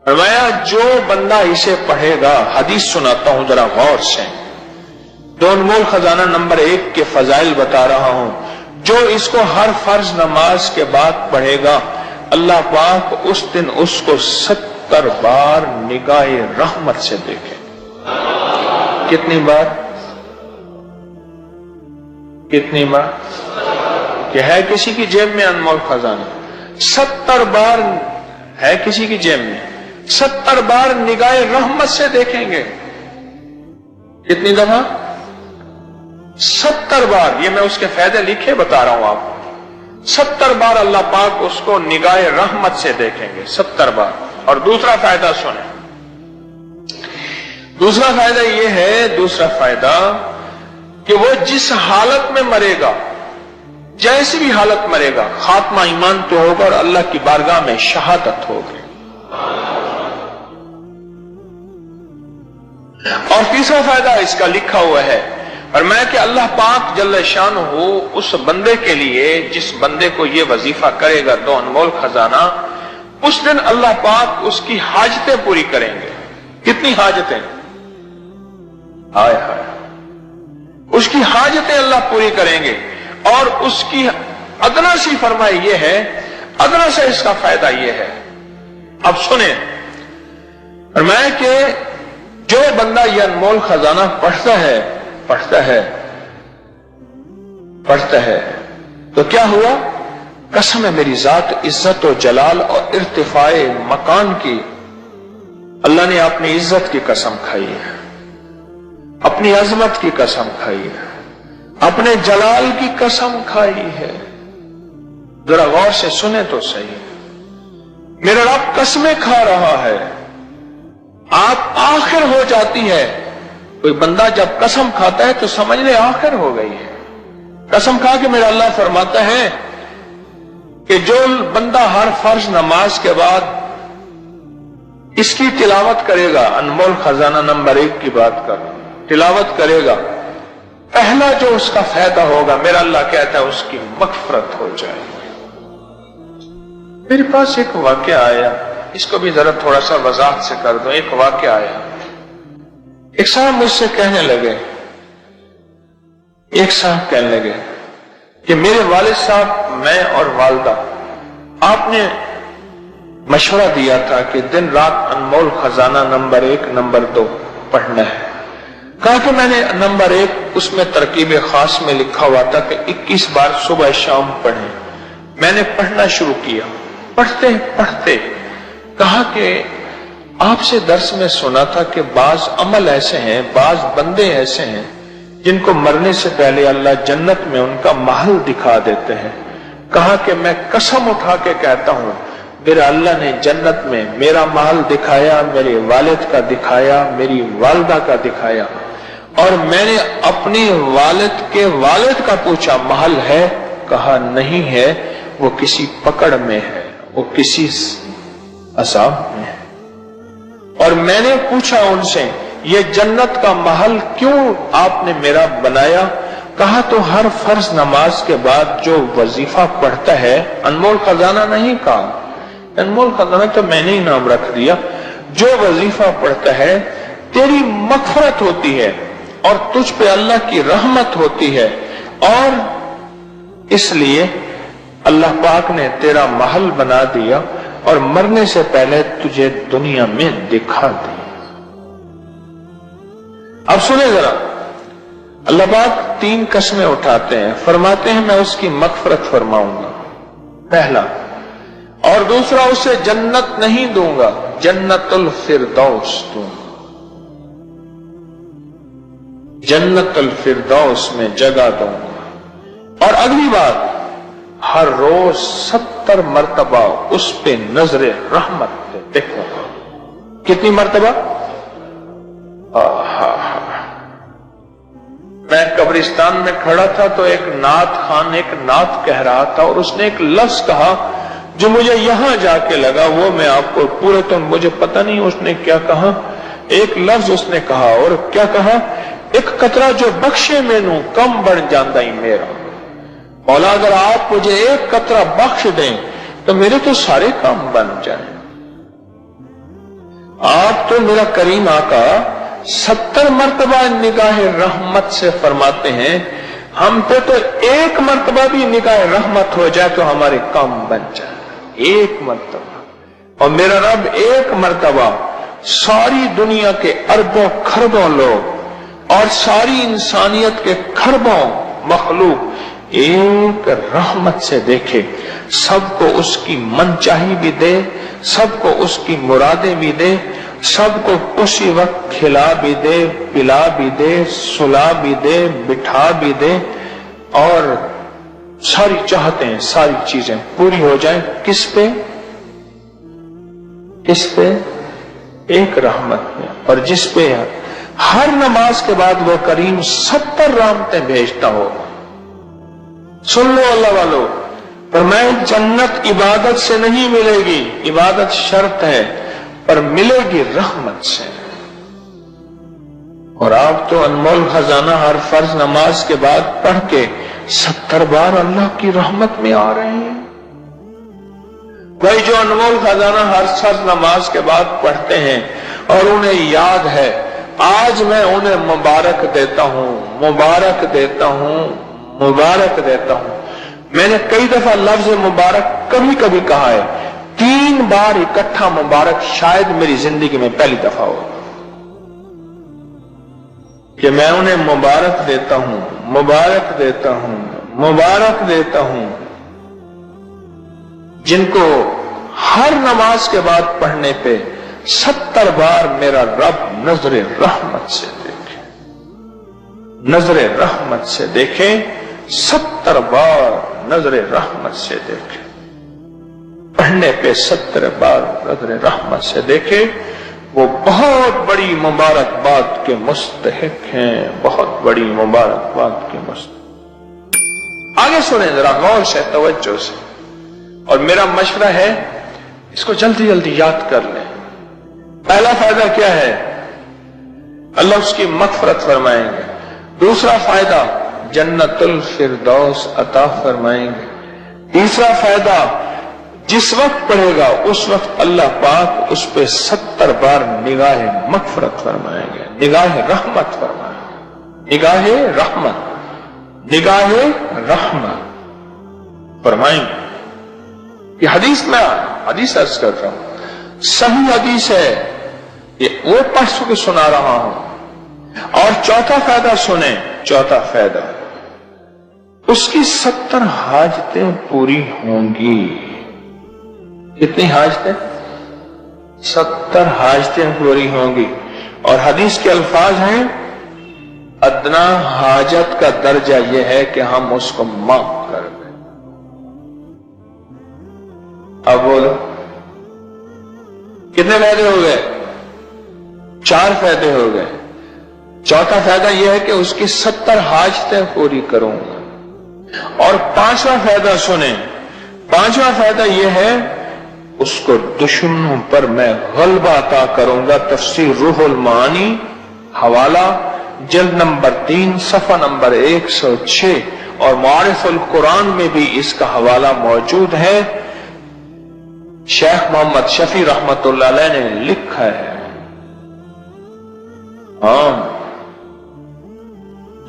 फरमाया जो बंदा इसे पढ़ेगा, हदीस सुनाता हूं जरा गौर से, दो अनमोल खजाना नंबर 1 के फजाइल बता रहा हूं। जो इसको हर फर्ज नमाज के बाद पढ़ेगा, अल्लाह पाक उस दिन उसको 70 बार निगाहे रहमत से देखे। कितनी बार? कितनी बार? कि है किसी की जेब में अनमोल खजाना? 70 बार है किसी की जेब में, 70 बार निगाहे रहमत से देखेंगे। कितनी दफा? 70 बार। ये मैं उसके फायदे लिखे बता रहा हूं आपको। 70 बार अल्लाह पाक उसको निगाहे रहमत से देखेंगे, 70 बार। और दूसरा फायदा सुने, दूसरा फायदा ये है, दूसरा फायदा कि वो जिस हालत में मरेगा, जैसी भी हालत मरेगा, खात्मा ईमान तो होगा और अल्लाह की बारगाह में शहादत होगी। और तीसरा फायदा इसका लिखा हुआ है, और मैं कि अल्लाह पाक जल्ल शान हो उस बंदे के लिए, जिस बंदे को ये वजीफा करेगा, दो अनमोल खजाना, उस दिन अल्लाह पाक उसकी हाजतें पूरी करेंगे। कितनी हाजतें? हाय हाय। उसकी हाजतें अल्लाह पूरी करेंगे। और उसकी अदना सी फरमाई ये है, अदना से इसका फायदा ये है, अब सुने, और मैं कि जो बंदा ये अनमोल खजाना पढ़ता है तो क्या हुआ? कसम है मेरी जात इज्जत और जलाल और इर्तिफाए मकान की, अल्लाह ने अपनी इज्जत की कसम खाई है, अपनी अजमत की कसम खाई है, अपने जलाल की कसम खाई है। जरा गौर से सुने तो सही, मेरा रब कसमें खा रहा है। आप आखिर हो जाती है। कोई बंदा जब कसम खाता है तो समझ ले आखिर हो गई है। कसम खा के मेरा अल्लाह फरमाता है कि जो बंदा हर फर्ज नमाज के बाद इसकी तिलावत करेगा, अनमोल खजाना नंबर 1 की बात कर, तिलावत करेगा, पहला जो उसका फायदा होगा, मेरा अल्लाह कहता है उसकी मगफरत हो जाएगी। मेरे पास एक वाकया आया, इसको भी जरा थोड़ा सा वजाहत से कर दो। एक वाकया आया, एक साहब मुझसे कहने लगे, कि मेरे वालिद साहब, मैं और वालदा, आपने मशवरा दिया था कि दिन रात अनमोल खजाना नंबर 1 नंबर 2 पढ़ना है। कहा कि मैंने नंबर 1 उसमें तरकीब खास में लिखा हुआ था कि 21 बार सुबह शाम पढ़ें। मैंने पढ़ना शुरू किया, पढ़ते पढ़ते कहा कि आपसे दर्स में सुना था कि बाज अमल ऐसे हैं, बाज बंदे ऐसे हैं जिनको मरने से पहले अल्लाह जन्नत में उनका महल दिखा देते हैं। कहा कि मैं कसम उठा के कहता हूं, मेरा अल्लाह ने जन्नत में मेरा महल दिखाया, मेरे वालिद का दिखाया, मेरी वालदा का दिखाया। और मैंने अपने वालिद के वालिद का पूछा, महल है? कहा नहीं है, वो किसी पकड़ में है, वो किसी असाब में है। और मैंने पूछा उनसे, ये जन्नत का महल क्यों आपने मेरा बनाया? कहा तो हर फर्ज नमाज के बाद जो वजीफा पढ़ता है, अनमोल खजाना नहीं कहा, अनमोल खजाना तो मैंने ही नाम रख दिया, जो वजीफा पढ़ता है तेरी मगफरत होती है और तुझ पे अल्लाह की रहमत होती है, और इसलिए अल्लाह पाक ने तेरा महल बना दिया और मरने से पहले तुझे दुनिया में दिखा दिया। अब सुने जरा, अल्लाह पाक 3 कसमें उठाते हैं, फरमाते हैं मैं उसकी मगफरत फरमाऊंगा, पहला, और दूसरा उसे जन्नत नहीं दूंगा, जन्नतुल फिरदौस दूंगा, जन्नतुल फिरदौस में जगह दूंगा। और अगली बात, हर रोज 70 मरतबा उस पे नजरे रहमत देखूंगा। कितनी मरतबा? मैं कब्रिस्तान में खड़ा था तो एक नात खान एक नात कह रहा था, और उसने एक लफ्ज कहा जो मुझे यहां जाके लगा, वो मैं आपको पूरे तो मुझे पता नहीं उसने क्या कहा। एक लफ्ज उसने कहा, और क्या कहा? एक कतरा जो बख्शे मैनू कम बन जाता ही मेरा। मौला अगर आप मुझे एक कतरा बख्श दें तो मेरे तो सारे काम बन जाए। मेरा करीम आका 70 मर्तबा निगाह रहमत से फरमाते हैं, हम पे तो एक मर्तबा भी निगाह रहमत हो जाए तो हमारे काम बन जाए, एक मर्तबा। और मेरा रब एक मर्तबा सारी दुनिया के अरबों खरबों लोग और सारी इंसानियत के खरबों मखलूक एक रहमत से देखे, सबको उसकी मनचाही भी दे, सबको उसकी मुरादें भी दे, सबको उसी वक्त खिला भी दे, पिला भी दे, सुला भी दे, बिठा भी दे, और सारी चाहतें, सारी चीजें पूरी हो जाए। किस पे? किस पे? एक रहमत पे। और जिस पे हर नमाज के बाद वो करीम 70 रहमतें भेजता होगा। सुन लो अल्लाह वालों, पर मैं जन्नत इबादत से नहीं मिलेगी, इबादत शर्त है, पर मिलेगी रहमत से। और आप तो अनमोल खजाना हर फर्ज नमाज के बाद पढ़ के 70 बार अल्लाह की रहमत में आ रहे हैं। भाई जो अनमोल खजाना हर फर्ज नमाज के बाद पढ़ते हैं और उन्हें याद है, आज मैं उन्हें मुबारक देता हूं, मुबारक देता हूं, मुबारक देता हूं। मैंने कई दफा लफ्ज मुबारक कभी कभी कहा है, 3 बार इकट्ठा मुबारक शायद मेरी जिंदगी में पहली दफा हो कि मैं उन्हें मुबारक देता हूं, मुबारक देता हूं, मुबारक देता हूं, जिनको हर नमाज के बाद पढ़ने पे 70 बार मेरा रब नजरे रहमत से देखे, नजरे रहमत से देखे, 70 बार नजरे रहमत से देखे, पढ़ने पे 70 बार नजरे रहमत से देखे, वो बहुत बड़ी मुबारकबाद के मुस्तहिक हैं, बहुत बड़ी मुबारकबाद के मुस्तहिक। आगे सुने जरा गौर से, तवज्जो से, और मेरा मशवरा है इसको जल्दी जल्दी याद कर लें। पहला फायदा क्या है? अल्लाह उसकी मग़फ़िरत फरमाएंगे। दूसरा फायदा जन्नतुल फिरदौस अता फरमाएंगे। तीसरा फायदा जिस वक्त पढ़ेगा उस वक्त अल्लाह पाक उस पे 70 बार निगाह मग़फ़िरत फरमाएंगे, निगाह रहमत फरमाएंगे, निगाह रहमत, निगाह रहमत फरमाएंगे। ये हदीस में हदीस अर्ज कर रहा हूं, सही हदीस है, ये वो पढ़ के सुना रहा हूं। और चौथा फायदा सुने, चौथा फायदा, उसकी 70 हाजतें पूरी होंगी। कितनी हाजतें? 70 हाजतें पूरी होंगी। और हदीस के अल्फाज हैं, अदना हाजत का दर्जा यह है कि हम उसको माफ कर दें। अब बोलो कितने फायदे हो गए? 4 फायदे हो गए। चौथा फायदा यह है कि उसकी 70 हाजतें पूरी करूंगा। और 5वां फायदा सुने, 5वां फायदा यह है उसको दुश्मनों पर मैं गलबा अता करूंगा। तफसीर रूहुल मानी हवाला जल्द नंबर 3 सफा नंबर 106 और मारिफुल कुरान में भी इसका हवाला मौजूद है। शेख मोहम्मद शफी रहमतुल्लाह अलैह ने लिखा है।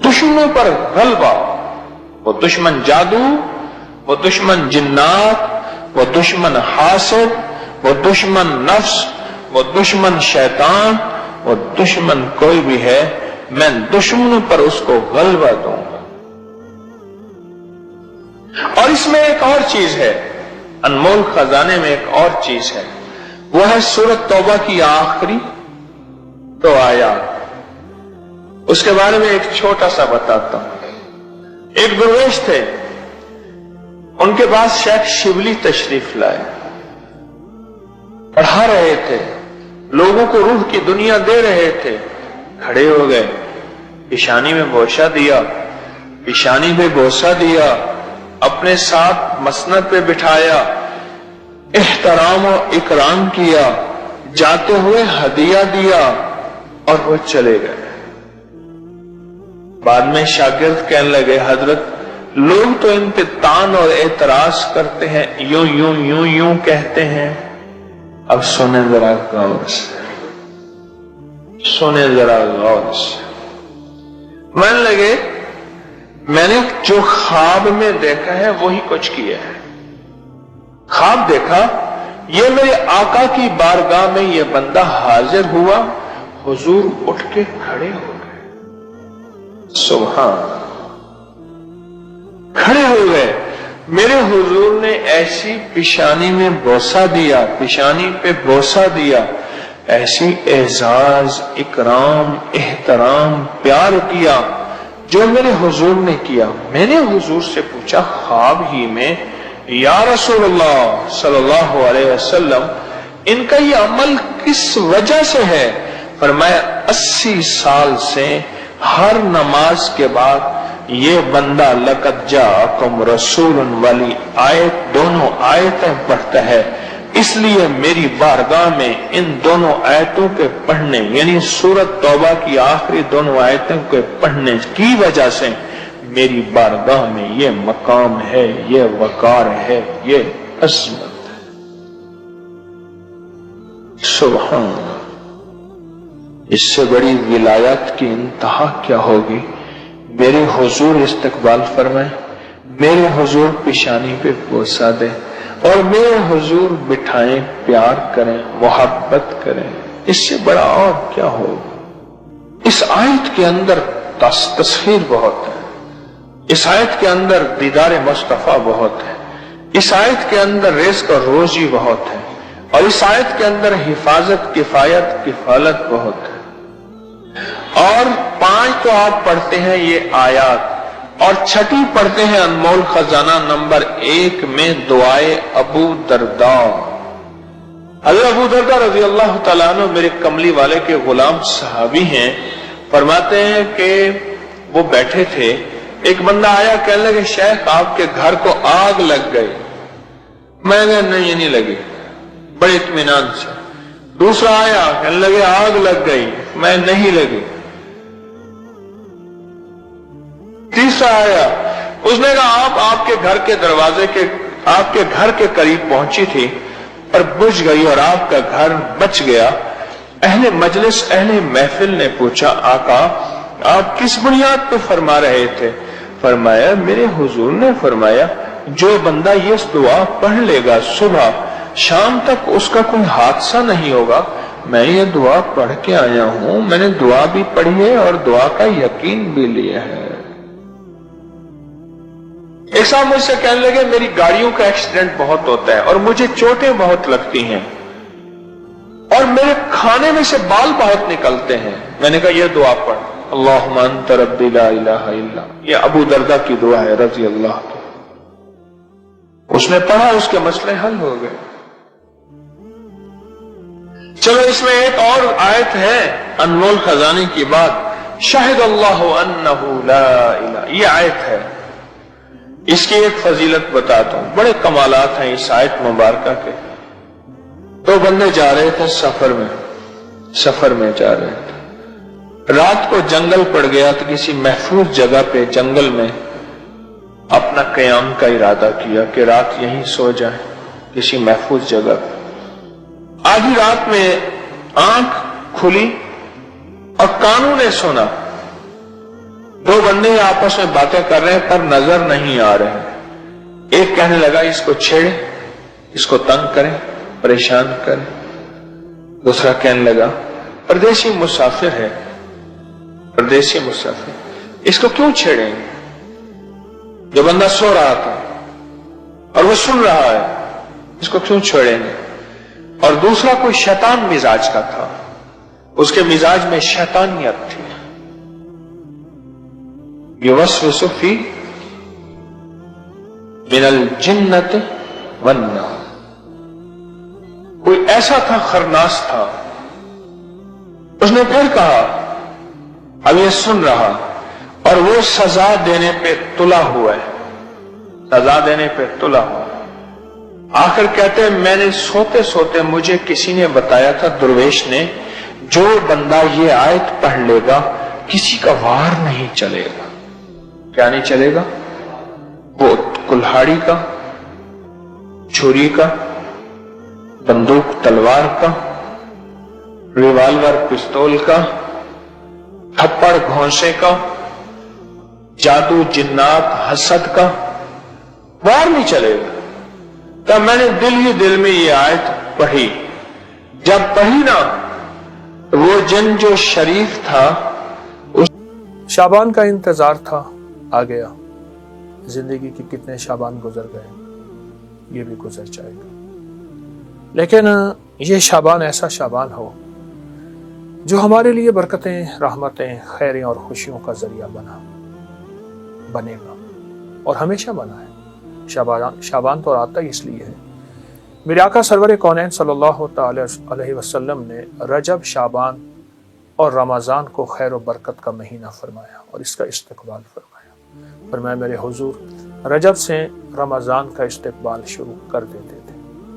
दुश्मनों पर गलबा, वो दुश्मन जादू, वो दुश्मन जिन्नात, वो दुश्मन हासिद, वो दुश्मन नफ्स, वो दुश्मन शैतान, वो दुश्मन कोई भी है, मैं दुश्मनों पर उसको गलबा दूंगा। और इसमें एक और चीज है, अनमोल खजाने में एक और चीज है, वह है सूरत तौबा की आखिरी 2 आयत। उसके बारे में एक छोटा सा बताता हूं। एक दुर्वेश थे, उनके पास शेख शिबली तशरीफ लाए, पढ़ा रहे थे, लोगों को रूह की दुनिया दे रहे थे। खड़े हो गए, पेशानी में बोसा दिया, पेशानी पे बोसा दिया, अपने साथ मसनद पे बिठाया, एहतराम और इकराम किया, जाते हुए हदिया दिया और वो चले गए। बाद में शागिर्द कहने लगे, हजरत लोग तो इन पे तान और एतराज करते हैं, यूं यूं यूं यूं कहते हैं। अब सुने जरा गौर से, सुने जरा गौर से। मान लगे मैंने जो ख्वाब में देखा है वही कुछ किया है। ख्वाब देखा, ये मेरे आका की बारगाह में ये बंदा हाजिर हुआ, हुजूर उठ के खड़े हो गए। सुभान, खड़े हो गए। मेरे हुजूर ने ऐसी पेशानी में बोसा दिया, पेशानी पे बोसा दिया, ऐसी एजाज, इकराम, एहतराम, प्यार किया जो मेरे हुजूर ने किया। मैंने हुजूर से पूछा ख्वाब ही में, या रसूलुल्लाह सल्लल्लाहु अलैहि वसल्लम, इनका ये अमल किस वजह से है? फरमाया 80 साल से हर नमाज के बाद ये बंदा लक़द जाअकुम रसूलुन वाली आयत, दोनों आयतें पढ़ता है, इसलिए मेरी बारगाह में इन दोनों आयतों के पढ़ने, यानी सूरत तौबा की आखिरी दोनों आयतों के पढ़ने की वजह से मेरी बारगाह में ये मकाम है, ये वकार है, ये अज़मत है। सुभान अल्लाह, इससे बड़ी विलायत की इंतहा क्या होगी? मेरे हुजूर इस्तकबाल फरमाए, मेरे हुजूर पेशानी पे बोसा दे और मेरे हुजूर बिठाएं, प्यार करें, मोहब्बत करें, इससे बड़ा और क्या होगा? इस आयत के अंदर तस्वीर बहुत है, इस आयत के अंदर दीदार मुस्तफा बहुत है, इस आयत के अंदर रिज़्क़ और रोजी बहुत है, और इस आयत के अंदर हिफाजत, किफायत, किफालत बहुत है। और 5 तो आप पढ़ते हैं ये आयत, और 6ठी पढ़ते हैं अनमोल खजाना नंबर 1 में दुआए अबू दरदा। हज़रत अबू दरदा रज़ी अल्लाह तआला अन्हु मेरे कमली वाले के गुलाम सहाबी हैं। फरमाते हैं कि वो बैठे थे, एक बंदा आया, कहने लगे शेख आपके घर को आग लग गई। मैंने नहीं, नहीं लगी, बड़े इत्मीनान से। दूसरा आया, कहने लगे आग लग गई, मैं नहीं लगी। तीसरा आया, उसने कहा आपके घर के दरवाजे के, आपके घर के करीब पहुंची थी पर बुझ गई और आपका घर बच गया। अहले मजलिस, अहले महफिल ने पूछा आका आप किस बुनियाद पे फरमा रहे थे? फरमाया मेरे हुजूर ने फरमाया जो बंदा ये दुआ पढ़ लेगा सुबह शाम तक उसका कोई हादसा नहीं होगा। मैं ये दुआ पढ़ के आया हूं, मैंने दुआ भी पढ़ी है और दुआ का यकीन भी लिया है। एक साहब मुझसे कहने लगे मेरी गाड़ियों का एक्सीडेंट बहुत होता है और मुझे चोटें बहुत लगती हैं और मेरे खाने में से बाल बहुत निकलते हैं। मैंने कहा यह दुआ पढ़, अल्लाहुम्मा अंत रब्बी ला इलाहा इल्ला। ये अबू दरदा की दुआ है रज़ी अल्लाह। उसने पढ़ा, उसके मसले हल हो गए। चलो इसमें एक और आयत है अनमोल खजाने की बात, शाहिद अल्लाहु अन्नहु ला इलाहा, ये आयत है। इसकी एक फजीलत बताता हूं, बड़े कमालात हैं इस आयत मुबारक के। दो बंदे जा रहे थे सफर में जा रहे थे। रात को जंगल पड़ गया तो किसी महफूज जगह पे जंगल में अपना कयाम का इरादा किया कि रात यहीं सो जाए किसी महफूज जगह पे। आधी रात में आंख खुली और कानों ने सुना दो बंदे आपस में बातें कर रहे हैं पर नजर नहीं आ रहे। एक कहने लगा इसको छेड़े, इसको तंग करें, परेशान करें। दूसरा कहने लगा परदेसी मुसाफिर है, परदेसी मुसाफिर, इसको क्यों छेड़ेंगे? जो बंदा सो रहा था और वो सुन रहा है, इसको क्यों छेड़ेंगे? और दूसरा कोई शैतान मिजाज का था, उसके मिजाज में शैतानियत थी। युवस्विसु फी मिनल जिन्नत वन्नास, कोई ऐसा था खरनास था। उसने फिर कहा, अब ये सुन रहा और वो सजा देने पे तुला हुआ है, सजा देने पे तुला हुआ। आखिर कहते हैं मैंने सोते सोते मुझे किसी ने बताया था, दुर्वेश ने, जो बंदा ये आयत पढ़ लेगा किसी का वार नहीं चलेगा। क्या नहीं चलेगा? वो कुल्हाड़ी का, छुरी का, बंदूक तलवार का, रिवाल्वर पिस्तौल का, थप्पड़ घोंसे का, जादू जिन्नात हसद का बाहर नहीं चलेगा। तब मैंने दिल ही दिल में ये आयत पढ़ी। जब पढ़ी ना, वो जिन जो शरीफ था, शाबान का इंतजार था, आ गया। जिंदगी के कितने शाबान गुजर गए, ये भी गुजर जाएगा। लेकिन ये शाबान ऐसा शाबान हो जो हमारे लिए बरकतें, रहमतें, खैरें और खुशियों का जरिया बनेगा और हमेशा बना है। शाबान तो आता ही इसलिए है। मेरे आका सरवर कौनैन सल्लल्लाहु अलैहि वसल्लम ने रजब, शाबान और रमज़ान को खैर और बरकत का महीना फरमाया और इसका इस्तकबाल फरमाया। फरमाया मेरे हुजूर रजब से रमज़ान का इस्तकबाल शुरू कर देते थे,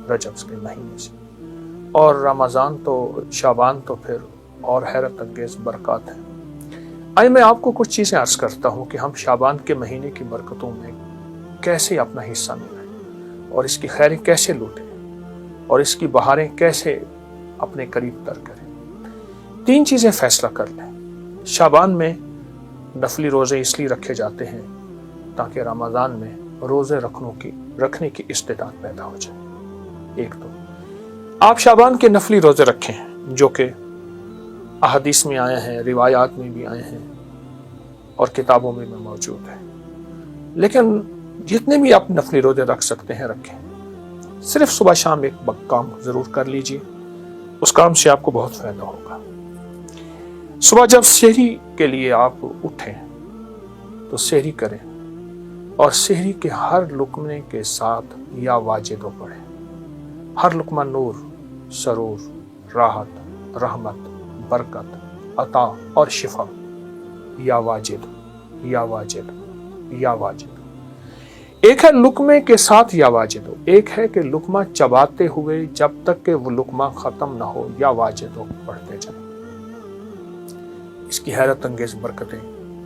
रजब के महीने से, और रमज़ान तो, शाबान तो फिर और हैरत अंगेज बरकत है। आइए मैं आपको कुछ चीज़ें अर्ज करता हूँ कि हम शाबान के महीने की बरकतों में कैसे अपना हिस्सा मिलाएं और इसकी खैरें कैसे लूटें और इसकी बहारें कैसे अपने करीब तर करें। 3 चीज़ें फैसला कर लें। शाबान में नफली रोज़े इसलिए रखे जाते हैं ताकि रमज़ान में रोज़े रखने की इस्तेदाद पैदा हो जाए। एक तो आप शाबान के नफली रोज़े रखें जो कि अहदीस में आए हैं, रिवायात में भी आए हैं और किताबों में भी मौजूद है। लेकिन जितने भी आप नफली रोज़े रख सकते हैं रखें। सिर्फ सुबह शाम एक काम ज़रूर कर लीजिए, उस काम से आपको बहुत फ़ायदा होगा। सुबह जब सहरी के लिए आप उठें तो सहरी करें और सहरी के हर लुकमे के साथ या वाजिदो पढ़ें। हर लुकमा नूर, सरूर, राहत, रहमत, बरकत, अता और शिफा। या वाजिद, या वाजिद, या वाजिद। एक है लुकमे के साथ या वाजिदो, एक है कि लुकमा चबाते हुए जब तक कि वो लुकमा खत्म ना हो या वाजिदो पढ़ते जाएं। इसकी हैरत अंगेज बरकतें,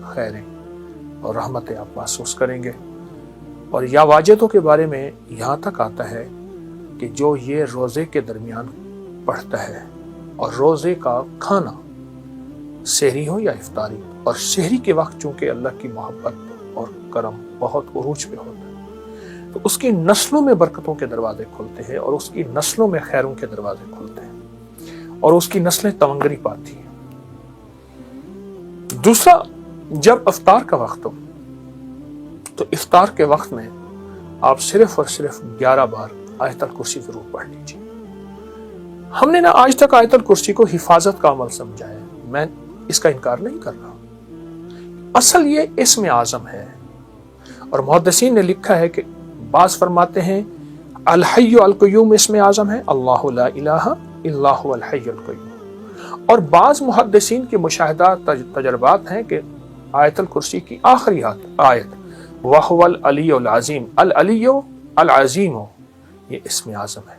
खैरें और रहमतें आप महसूस करेंगे। और या वाजिदों के बारे में यहाँ तक आता है कि जो ये रोज़े के दरमियान पढ़ता है और रोज़े का खाना सहरी हो या इफ्तारी, और सहरी के वक्त चूंकि अल्लाह की मोहब्बत और करम बहुत उरूज पे होता है तो उसकी नस्लों में बरकतों के दरवाजे खुलते हैं और उसकी नस्लों में खैरों के दरवाजे खुलते हैं और उसकी नस्लें तवंगरी पाती हैं। दूसरा, जब इफ्तार का वक्त हो तो इफ्तार के वक्त में आप सिर्फ और सिर्फ 11 बार आयतल कुर्सी जरूर पढ़ लीजिए। हमने ना आज तक आयतल कुर्सी को हिफाजत का अमल समझा है, मैं इसका इनकार नहीं कर रहा। असल ये इस्म आज़म है और मुहद्दिसीन ने लिखा है कि बाज़ फरमाते हैं अल हय्यु अल क़य्यूम इस्म आज़म है, अल्लाहु ला इलाहा इल्ला हुवल हय्युल क़य्यूम। और बाज़ मुहद्दिसीन के मुशाहिदात तजर्बात हैं कि आयतल कुर्सी की आखिरी आयत वहुवल अलियुल अज़ीम, अल अलियु अल अज़ीम, ये इस्म आज़म है।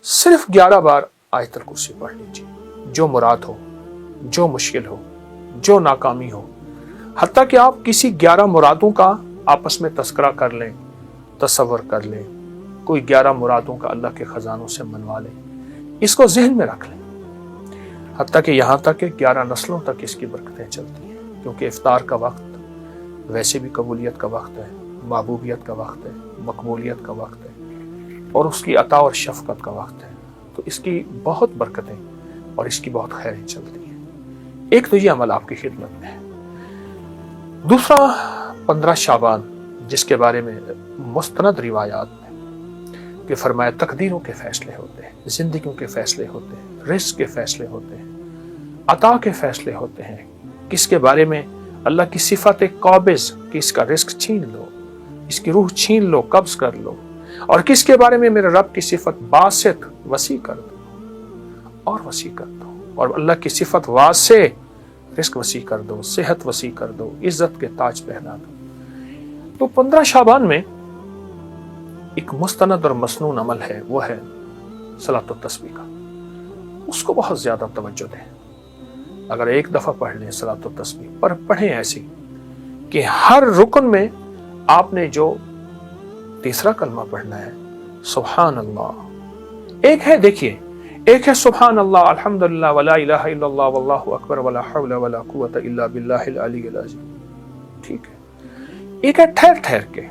सिर्फ 11 बार आयतल कुर्सी पढ़ लीजिए। जो मुराद हो, जो मुश्किल हो, जो नाकामी हो, हत्ता कि आप किसी 11 मुरादों का आपस में तस्करा कर लें, तसव्वुर कर लें, कोई 11 मुरादों का अल्लाह के खजानों से मनवा लें, इसको जहन में रख लें। हत्ता कि यहाँ तक कि 11 नस्लों तक इसकी बरकतें चलती हैं, क्योंकि इफ्तार का वक्त वैसे भी कबूलियत का वक्त है, महबूबियत का वक्त है, मकबूलियत का वक्त है और उसकी अता और शफकत का वक्त है। तो इसकी बहुत बरकतें और इसकी बहुत खैरें चलती हैं। एक तो ये अमल आपकी खिदमत में है। दूसरा, 15 शाबान, जिसके बारे में मुस्तनद रिवायात में कि फरमाया तकदीरों के फैसले होते हैं, जिंदगियों के फैसले होते हैं, रिस्क के फैसले होते हैं, अता के फैसले होते हैं। किसके बारे में अल्लाह की सिफत काबिज कि इसका रिस्क छीन लो, इसकी रूह छीन लो, कब्ज कर लो, और किसके बारे में मेरे रब की सिफत बासित, वसी कर दो और वसी कर दो, और अल्लाह की सिफत वासे, रिस्क वसी कर दो, सेहत वसी कर दो, इज्जत के ताज पहना दो। तो 15 शाबान में एक मुस्तनद और मसनून अमल है, वो है सलातो तस्बीह का। उसको बहुत ज्यादा तवज्जो दें। अगर एक दफा पढ़ लें सलातो तस्बीह, पर पढ़ें ऐसी कि हर रुकन में आपने जो तीसरा कलमा पढ़ना है सुभान अल्लाह। एक है, देखिए, ایک ہے سبحان اللہ الحمدللہ ولا الہ الا اللہ واللہ اکبر ولا حول ولا قوت الا باللہ العلی العظیم، ٹھیک ہے۔ ایک ہے ٹھہر ٹھہر کے،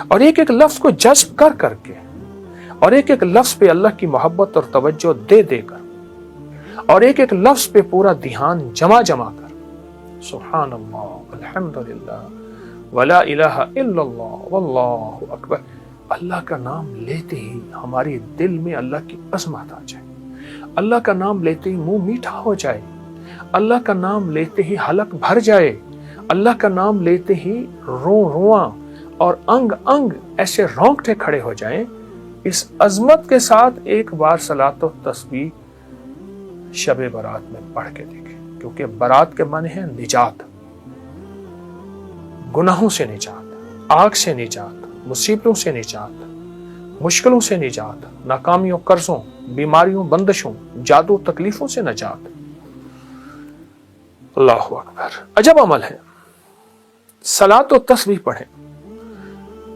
اور ایک ایک لفظ کو جذب کر کر کے، اور ایک ایک لفظ پہ اللہ کی محبت اور توجہ دے دے کر، اور ایک ایک لفظ پہ پورا دھیان جمع کر، سبحان اللہ الحمدللہ ولا الہ الا اللہ واللہ اکبر۔ اللہ کا نام لیتے ہی ہمارے دل میں اللہ کی عظمت آ جائے، اللہ کا نام لیتے ہی منہ میٹھا ہو جائے، اللہ کا نام لیتے ہی حلق بھر جائے، اللہ کا نام لیتے ہی رواں اور انگ انگ ایسے رونگٹے کھڑے ہو جائیں۔ اس عظمت کے ساتھ ایک بار صلاۃ و تسبیح شب برات میں پڑھ کے دیکھیں، کیونکہ برات کے معنی ہے نجات، گناہوں سے نجات، آگ سے نجات، مصیبتوں سے نجات، مشکلوں سے نجات، ناکامیوں، قرضوں، بیماریوں، بندشوں، جادو، تکلیفوں سے نجات۔ اللہ اکبر، عجب عمل ہے۔ صلاۃ و تسبیح پڑھیں،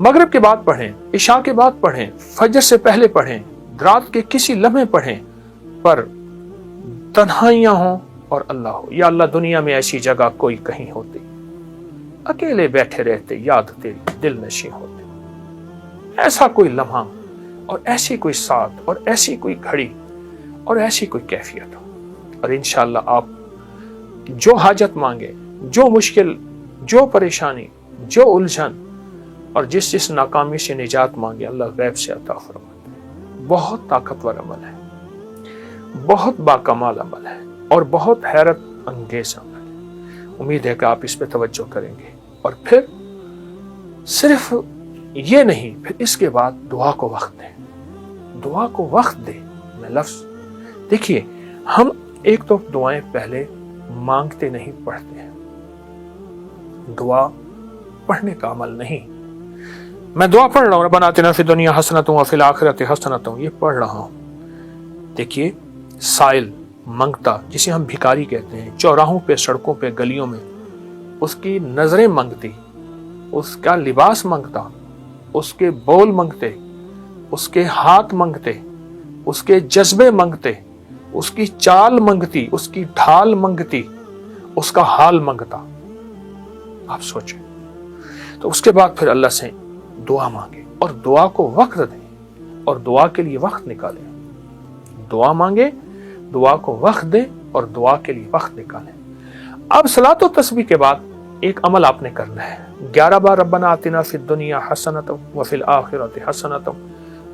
مغرب کے بعد پڑھیں، عشاء کے بعد پڑھیں، فجر سے پہلے پڑھیں، رات کے کسی لمحے پڑھیں، پر تنہائیاں ہوں اور اللہ ہو۔ یا اللہ دنیا میں ایسی جگہ کوئی کہیں ہوتی، اکیلے بیٹھے رہتے، یاد تیری دل نشیں ہوتے، ایسا کوئی لمحہ اور ایسی کوئی ساتھ اور ایسی کوئی گھڑی اور ایسی کوئی کیفیت ہو، اور انشاءاللہ آپ جو حاجت مانگے، جو مشکل، جو پریشانی، جو الجھن اور جس ناکامی سے نجات مانگے، اللہ غیب سے عطا فرماتا ہے۔ بہت طاقتور عمل ہے، بہت باکمال عمل ہے، اور بہت حیرت انگیز عمل ہے۔ امید ہے کہ آپ اس پہ توجہ کریں گے، اور پھر صرف یہ نہیں، پھر اس کے بعد دعا کو وقت دیں، دعا کو وقت دیں۔ میں لفظ دیکھیے، ہم ایک تو دعائیں پہلے مانگتے نہیں، پڑھتے ہیں۔ دعا پڑھنے کا عمل نہیں۔ میں دعا پڑھ رہا ہوں، ربنا آتنا فی الدنیا حسنۃ وفی الآخرۃ حسنۃ، یہ پڑھ رہا ہوں۔ دیکھیے، سائل منگتا، جسے ہم بھکاری کہتے ہیں، چوراہوں پہ، سڑکوں پہ، گلیوں میں، اس کی نظریں منگتی، اس کا لباس منگتا، اس کے بول منگتے، اس کے ہاتھ منگتے، اس کے جذبے منگتے، اس کی چال منگتی، اس کی ڈھال منگتی، اس کا حال منگتا۔ آپ سوچیں، تو اس کے بعد پھر اللہ سے دعا مانگے، اور دعا کو وقت دیں، اور دعا کے لیے وقت نکالیں۔ دعا مانگے، دعا کو وقت دیں، اور دعا کے لیے وقت نکالیں۔ اب صلاۃ و تسبیح کے بعد ایک عمل آپ نے کرنا ہے، 11 بار ربنا آتنا فی الدنیا حسنۃ وفی الآخرۃ حسنۃ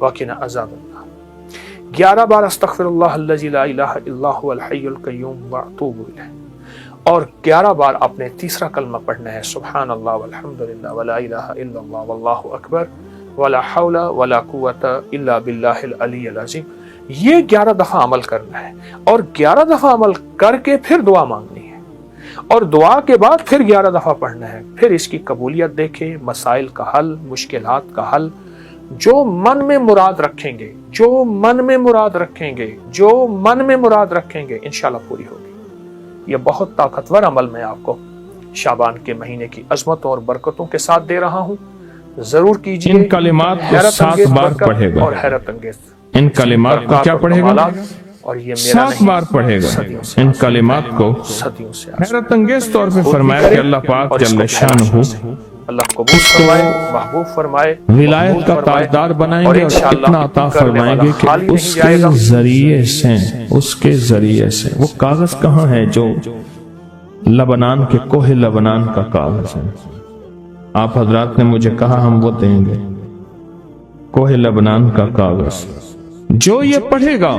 وقنا عذاب النار، 11 بار استغفر اللہ الذی لا الہ الا هو الحی القیوم واتوب الیہ، اور 11 بار آپ نے تیسرا کلمہ پڑھنا ہے، سبحان اللہ والحمدللہ ولا الہ الا اللہ واللہ اکبر ولا حول ولا قوت الا باللہ العلی العظیم۔ یہ 11 دفعہ عمل کرنا ہے، اور 11 دفعہ عمل کر کے پھر دعا مانگنی ہے، اور دعا کے بعد پھر 11 دفعہ پڑھنا ہے۔ پھر اس کی قبولیت دیکھیں، مسائل کا حل، مشکلات کا حل، جو من میں مراد رکھیں گے، جو من میں مراد رکھیں گے، جو من میں مراد رکھیں گے، انشاءاللہ پوری ہوگی۔ یہ بہت طاقتور عمل میں آپ کو شعبان کے مہینے کی عظمتوں اور برکتوں کے ساتھ دے رہا ہوں، ضرور کیجیے۔ ان کلمات کو 7 بار پڑھے گا، اور حیرت انگیز ان کلمات کو کیا پڑھے گا؟ اور یہ میرا 7 بار پڑھے گا۔ ان کلمات کو صدیوں سے حیرت انگیز طور پہ فرمایا کہ اللہ پاک جل شانہ اللہ قبول فرمائے، محبوب فرمائے، ولایت کا تاجدار بنائیں گے، اور اتنا عطا فرمائیں گے کہ اس کے ذریعے سے وہ کاغذ کہاں ہے جو لبنان کے کوہ لبنان کا کاغذ ہے؟ آپ حضرات نے مجھے کہا ہم وہ دیں گے، کوہ لبنان کا کاغذ جو یہ پڑھے گا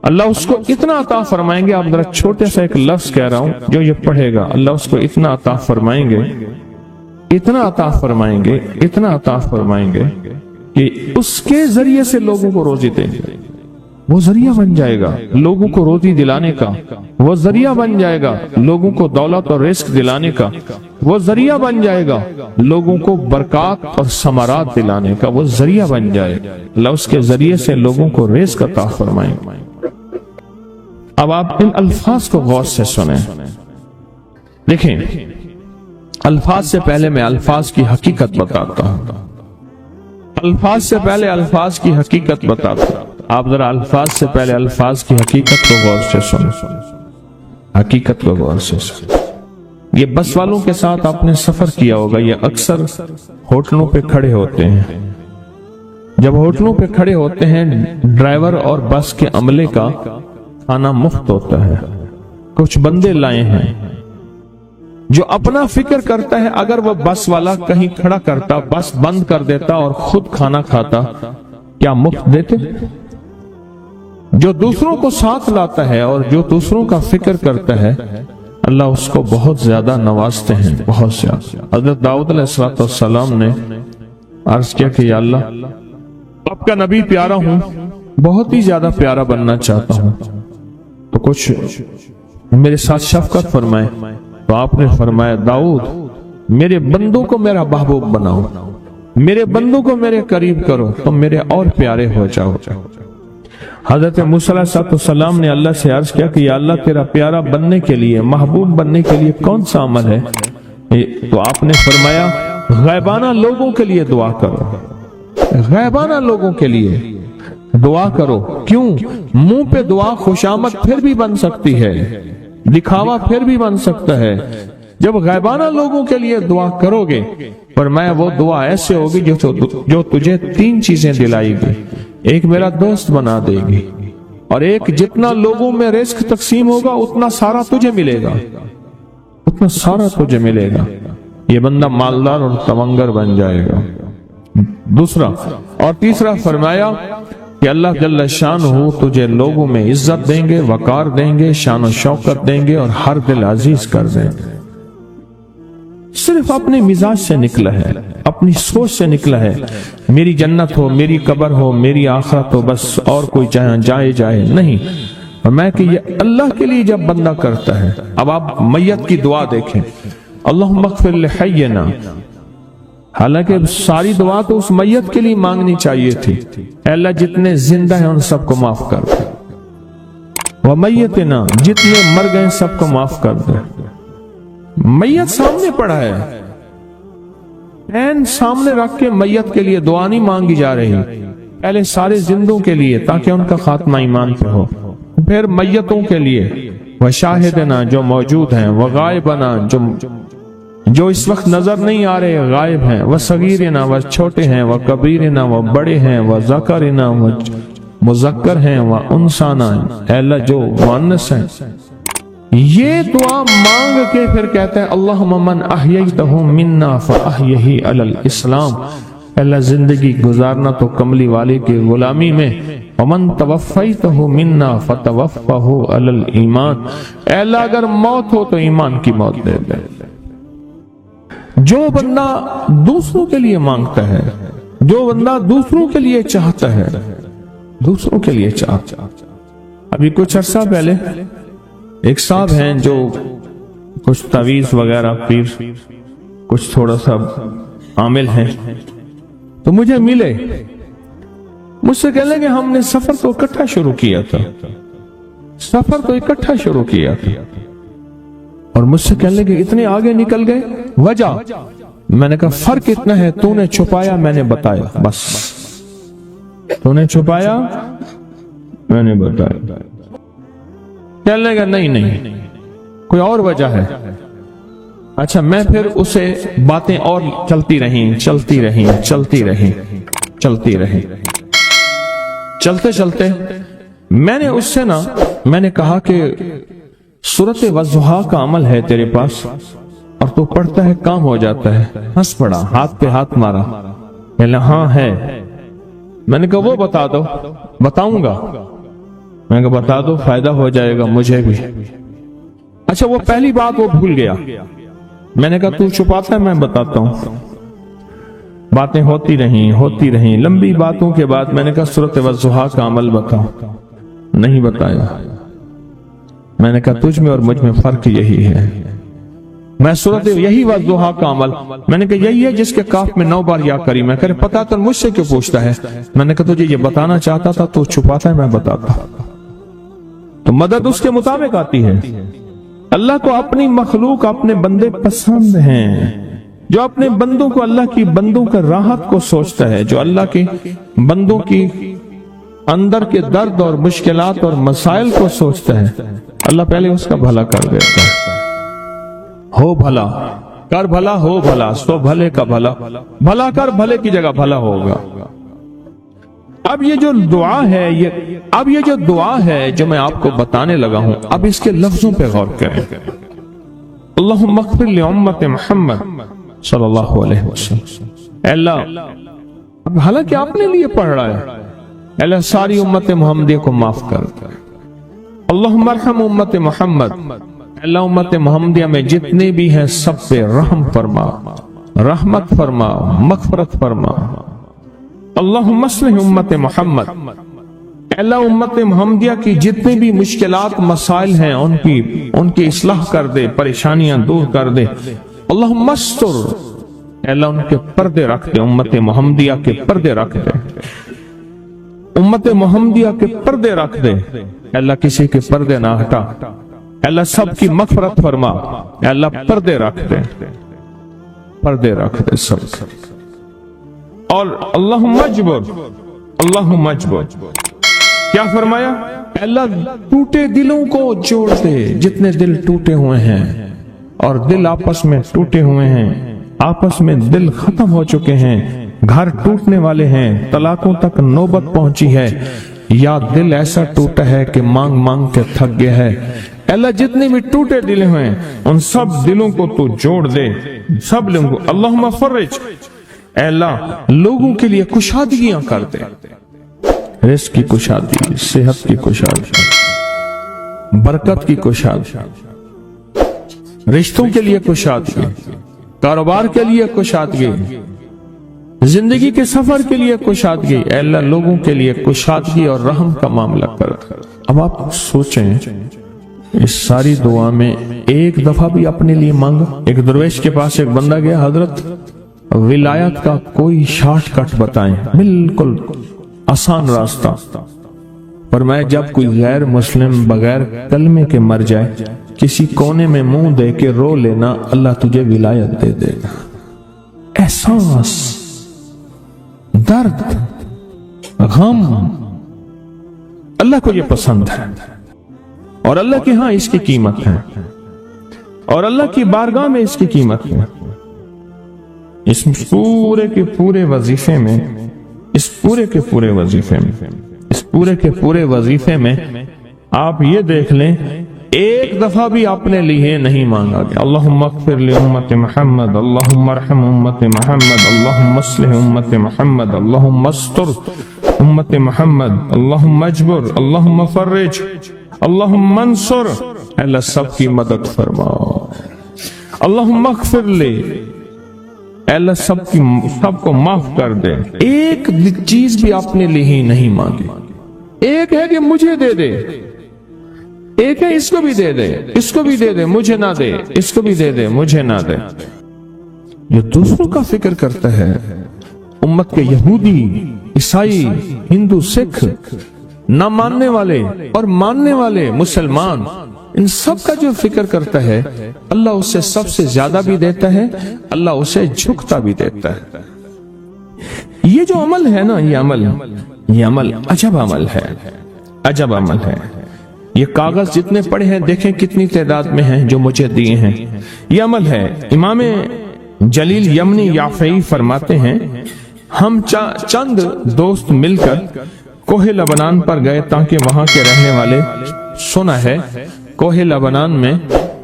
اللہ اس کو اتنا عطا فرمائیں گے۔ آپ ذرا چھوٹے سا ایک لفظ کہہ رہا ہوں، جو یہ پڑھے گا اللہ اس کو اتنا عطا فرمائیں گے، اتنا عطا فرمائیں گے، اتنا عطا فرمائیں گے کہ اس کے ذریعے سے لوگوں کو روزی دیں گے۔ وہ ذریعہ بن جائے گا لوگوں کو روزی دلانے کا، وہ ذریعہ بن جائے گا لوگوں کو دولت اور رزق دلانے کا، وہ ذریعہ بن جائے گا لوگوں کو برکات اور ثمرات دلانے کا، وہ ذریعہ بن جائے اللہ اس کے ذریعے سے لوگوں کو رزق عطا فرمائیں۔ اب آپ ان الفاظ کو غور سے سنیں، دیکھیں الفاظ سے پہلے میں الفاظ کی حقیقت بتاتا ہوں، الفاظ سے پہلے الفاظ کی حقیقت بتاتا ہوں۔ आप जरा अल्फाज से पहले अल्फाज की हकीकत को गौर से सुनो, हकीकत को गौर से सुनो। ये बस वालों के साथ आपने सफर किया होगा, ये अक्सर होटलों पे खड़े होते हैं। जब होटलों पे खड़े होते हैं, ड्राइवर और बस के अमले का खाना मुफ्त होता है। कुछ बंदे लाए हैं जो अपना फिक्र करता है, अगर वह बस वाला कहीं खड़ा करता, बस बंद कर देता और खुद खाना खाता, क्या मुफ्त देते? जो दूसरों को साथ लाता है और जो दूसरों का फिक्र करता है, अल्लाह उसको बहुत ज्यादा नवाजते हैं, बहुत ज्यादा। हजरत दाऊद अलैहिस्सलाम ने अर्ज किया कि या अल्लाह, आपका नबी प्यारा हूं, बहुत ही ज्यादा प्यारा बनना चाहता हूं, तो कुछ मेरे साथ शफकत फरमाए। तो आपने फरमाया, दाऊद, मेरे बंदों को मेरा महबूब बनाओ, मेरे बंदों को मेरे करीब करो, तो मेरे और प्यारे हो जाओ। हजरत मूसा अलैहिस्सलाम ने अल्लाह से अर्ज किया कि या अल्लाह, तेरा प्यारा बनने के लिए, महबूब बनने के लिए कौन सा अमल है? तो आपने फरमाया, गैबाना लोगों के लिए दुआ करो, गैबाना लोगों के लिए दुआ करो। क्यों? मुंह पे दुआ खुशामद फिर भी बन सकती है, दिखावा फिर भी बन सकता है। जब गैबाना लोगों के लिए दुआ करोगे, पर मैं वो दुआ ऐसे होगी जो तुझे 3 चीजें दिलाएगी। एक, मेरा दोस्त बना देगी, और एक, जितना लोगों में रिस्क तकसीम होगा उतना सारा तुझे मिलेगा, उतना सारा तुझे मिलेगा। ये बंदा मालदार और तवंगर बन जाएगा। दूसरा और तीसरा फरमाया कि अल्लाह जल्ल शानहू तुझे लोगों में इज्जत देंगे, वकार देंगे, शान और शौकत देंगे और हर दिल अजीज कर देंगे। सिर्फ अपने मिजाज से निकला है, अपनी सोच से निकला है, मेरी जन्नत हो, मेरी कब्र हो, मेरी आखिरत हो, बस और कोई जाए जाए नहीं। और मैं कि ये अल्लाह के लिए जब बंदा करता है। अब आप मैयत की दुआ देखें, अल्लाहुम्मा अग़फ़िर लिहय्यिना, हालांकि सारी दुआ तो उस मैयत के लिए मांगनी चाहिए थी, अल्लाह जितने जिंदा हैं उन सबको माफ कर दे, व मैयतना, जितने मर गए सबको माफ कर दे। मैयत सामने पड़ा है, पैन सामने रख के मैयत के लिए दुआ नहीं मांगी जा रही, पहले सारे जिंदों के लिए ताकि उनका खात्मा ईमान पे हो, फिर मैयतों के लिए, व शाहिदना, जो मौजूद हैं, व गायबना, जो इस वक्त नजर नहीं आ रहे, गायब हैं, व सगीरना, व छोटे हैं, व कबीरना, व बड़े हैं, व ज़करना, व मुज़क्कर हैं, व उनसाना, अल्लाह जो मुअन्नस हैं। ये दुआ मांग के फिर कहते हैं, अल्लाहुम्मा मन अहयैतहु मिन्ना फअहयिही अलल इस्लाम, अल्लाह जिंदगी गुजारना तो कमली वाले की गुलामी में, वमन तवफ़ैतहु मिन्ना फतवफ़्फ़हु अलल ईमान, अल्लाह अगर मौत हो तो ईमान की मौत दे दे। जो बंदा दूसरों के लिए मांगता है, जो बंदा दूसरों के लिए चाहता है, दूसरों के लिए चाहता। अभी कुछ अर्सा पहले एक साहब हैं जो कुछ तवीज वगैरह पीर, कुछ थोड़ा सा आमिल हैं, तो मुझे मिले, मुझसे कह लगे हमने सफर तो इकट्ठा शुरू किया था, सफर तो इकट्ठा शुरू किया था, और मुझसे कहने लगे इतने आगे निकल गए, वजह? मैंने कहा फर्क इतना है, तूने छुपाया, मैंने बताया, बस तूने छुपाया, मैंने बताया। कहने लगा नहीं कोई और वजह है। अच्छा, मैं फिर उसे बातें और चलती रही चलते चलते मैंने उससे मैंने कहा कि सूरत वज़्ज़ुहा का अमल है तेरे पास और तू पढ़ता है, काम हो जाता है। हंस पड़ा, हाथ पे हाथ मारा, कहला हाँ है। मैंने कहा वो बता दो। बताऊंगा। मैंने कहा बता दो, फायदा हो जाएगा मुझे भी। अच्छा, वो पहली बात वो भूल गया। मैंने कहा तू छुपाता है, मैं बताता हूं। बातें होती रही लंबी बातों के बाद मैंने कहा सूरत वज़्ज़ुहा का अमल बताओ। नहीं बताया। मैंने कहा तुझ में और मुझ में फर्क यही है। मैं सूरत यही वज़्ज़ुहा का अमल, मैंने कहा यही है जिसके काफ में 9 बार या करी। मैं कह पता तो मुझसे क्यों पूछता है? मैंने कहा तुझे ये बताना चाहता था, तो छुपाता है, मैं बताता। तो मदद उसके मुताबिक आती है। अल्लाह को अपनी मखलूक, अपने बंदे पसंद हैं। जो अपने बंदों को, अल्लाह की बंदों का राहत को सोचता है, जो अल्लाह के बंदों की اندر کے درد اور مشکلات اور مسائل کو سوچتا ہے، اللہ پہلے اس کا بھلا کر دیتا ہے۔ ہو بھلا کر بھلا، ہو بھلا سو بھلے کا بھلا، بھلا کر بھلے کی جگہ بھلا ہوگا۔ اب یہ جو دعا ہے جو میں آپ کو بتانے لگا ہوں، اب اس کے لفظوں پہ غور کریں۔ اللہم اغفر لامت محمد صلی اللہ علیہ وسلم، اے اللہ، اب حالانکہ آپ نے لیے پڑھ رہا ہے، اے اللہ ساری امت محمدیہ کو معاف کر۔ اللہم ارحم امت محمد، اے اللہ امت محمدیہ میں جتنے بھی ہیں سب پہ رحم فرما، رحمت فرما، مغفرت فرما۔ اللہم اصلح امت محمد، اے اللہ امت محمدیہ کی جتنے بھی مشکلات مسائل ہیں ان کی اصلاح کر دے، پریشانیاں دور کر دے۔ اللہم استر، اے اللہ ان کے پردے رکھ دے، امت محمدیہ کے پردے رکھ دے، امت محمدیہ کے پردے رکھ دے، اے اللہ کسی کے پردے نہ ہٹا، اے اللہ سب کی مغفرت فرما، اے اللہ پردے رکھ دے، پردے رکھ دے سب۔ اور اللہم اجبر، کیا فرمایا؟ اے اللہ ٹوٹے دلوں کو جوڑ دے، جتنے دل ٹوٹے ہوئے ہیں اور دل آپس میں ٹوٹے ہوئے ہیں، آپس میں دل ختم ہو چکے ہیں، گھر ٹوٹنے والے ہیں، طلاقوں تک نوبت پہنچی ہے، یا دل ایسا ٹوٹا ہے کہ مانگ مانگ کے تھک گیا ہے، اے اللہ جتنے بھی ٹوٹے دل ہیں ان سب دلوں کو تو جوڑ دے، سب لوگوں کو۔ اللہم فرج، اے اللہ لوگوں کے لیے کشادگیاں کر دے، رزق کی کشادگی، صحت کی کشادگی، برکت کی کشادگی، رشتوں کے لیے کشادگی، کاروبار کے لیے کشادگی، زندگی کے سفر کے لیے کشادگی، اے اللہ لوگوں کے لیے کشادگی اور رحم کا معاملہ کر۔ اب آپ سوچیں اس ساری دعا میں ایک دفعہ بھی اپنے لیے مانگا؟ ایک درویش کے پاس ایک بندہ گیا، حضرت ولایت کا کوئی شارٹ کٹ بتائیں، بالکل آسان راستہ۔ فرمایا جب کوئی غیر مسلم بغیر کلمے کے مر جائے، کسی کونے میں منہ دے کے رو لینا، اللہ تجھے ولایت دے دے گا۔ احساس، درد، غم، اللہ کو یہ پسند ہے، اور اللہ کے ہاں اس کی قیمت ہے، اور اللہ کی بارگاہ میں اس کی قیمت ہے۔ اس پورے کے پورے وظیفے میں، اس پورے کے پورے وظیفے میں آپ یہ دیکھ لیں ایک دفعہ بھی آپ نے لیے نہیں مانگا گیا اللہم اغفر لامت محمد، اللہم ارحم امت محمد، اللہم اصلح امت محمد، اللہم استر امت محمد، اللہم اجبر، اللہم فرج، اللہم منصر، اللہ سب کی مدد فرما، اللہم اغفر لے، اللہ سب کو معاف کر دے۔ ایک چیز بھی آپ نے لی ہی نہیں مانگی۔ ایک ہے کہ مجھے دے دے، ایک ہے اس کو بھی دے دے، اس کو بھی دے دے، مجھے نہ دے، اس کو بھی دے دے، مجھے نہ دے۔ یہ دوسروں کا فکر کرتا ہے، امت کے یہودی، عیسائی، ہندو، سکھ، نہ ماننے والے اور ماننے والے مسلمان، ان سب کا جو فکر کرتا ہے، اللہ اسے سب سے زیادہ بھی دیتا ہے، اللہ اسے جھکتا بھی دیتا ہے۔ یہ جو عمل ہے نا، یہ عمل عجب عمل ہے، عجب عمل ہے۔ یہ کاغذ جتنے پڑے ہیں دیکھیں کتنی تعداد میں ہیں جو مجھے دیے ہیں، یہ عمل ہے۔ امام جلیل یمنی یافعی فرماتے ہیں، ہم چند دوست مل کر کوہ لبنان پر گئے تاکہ وہاں کے رہنے والے، سنا ہے کوہ لبنان میں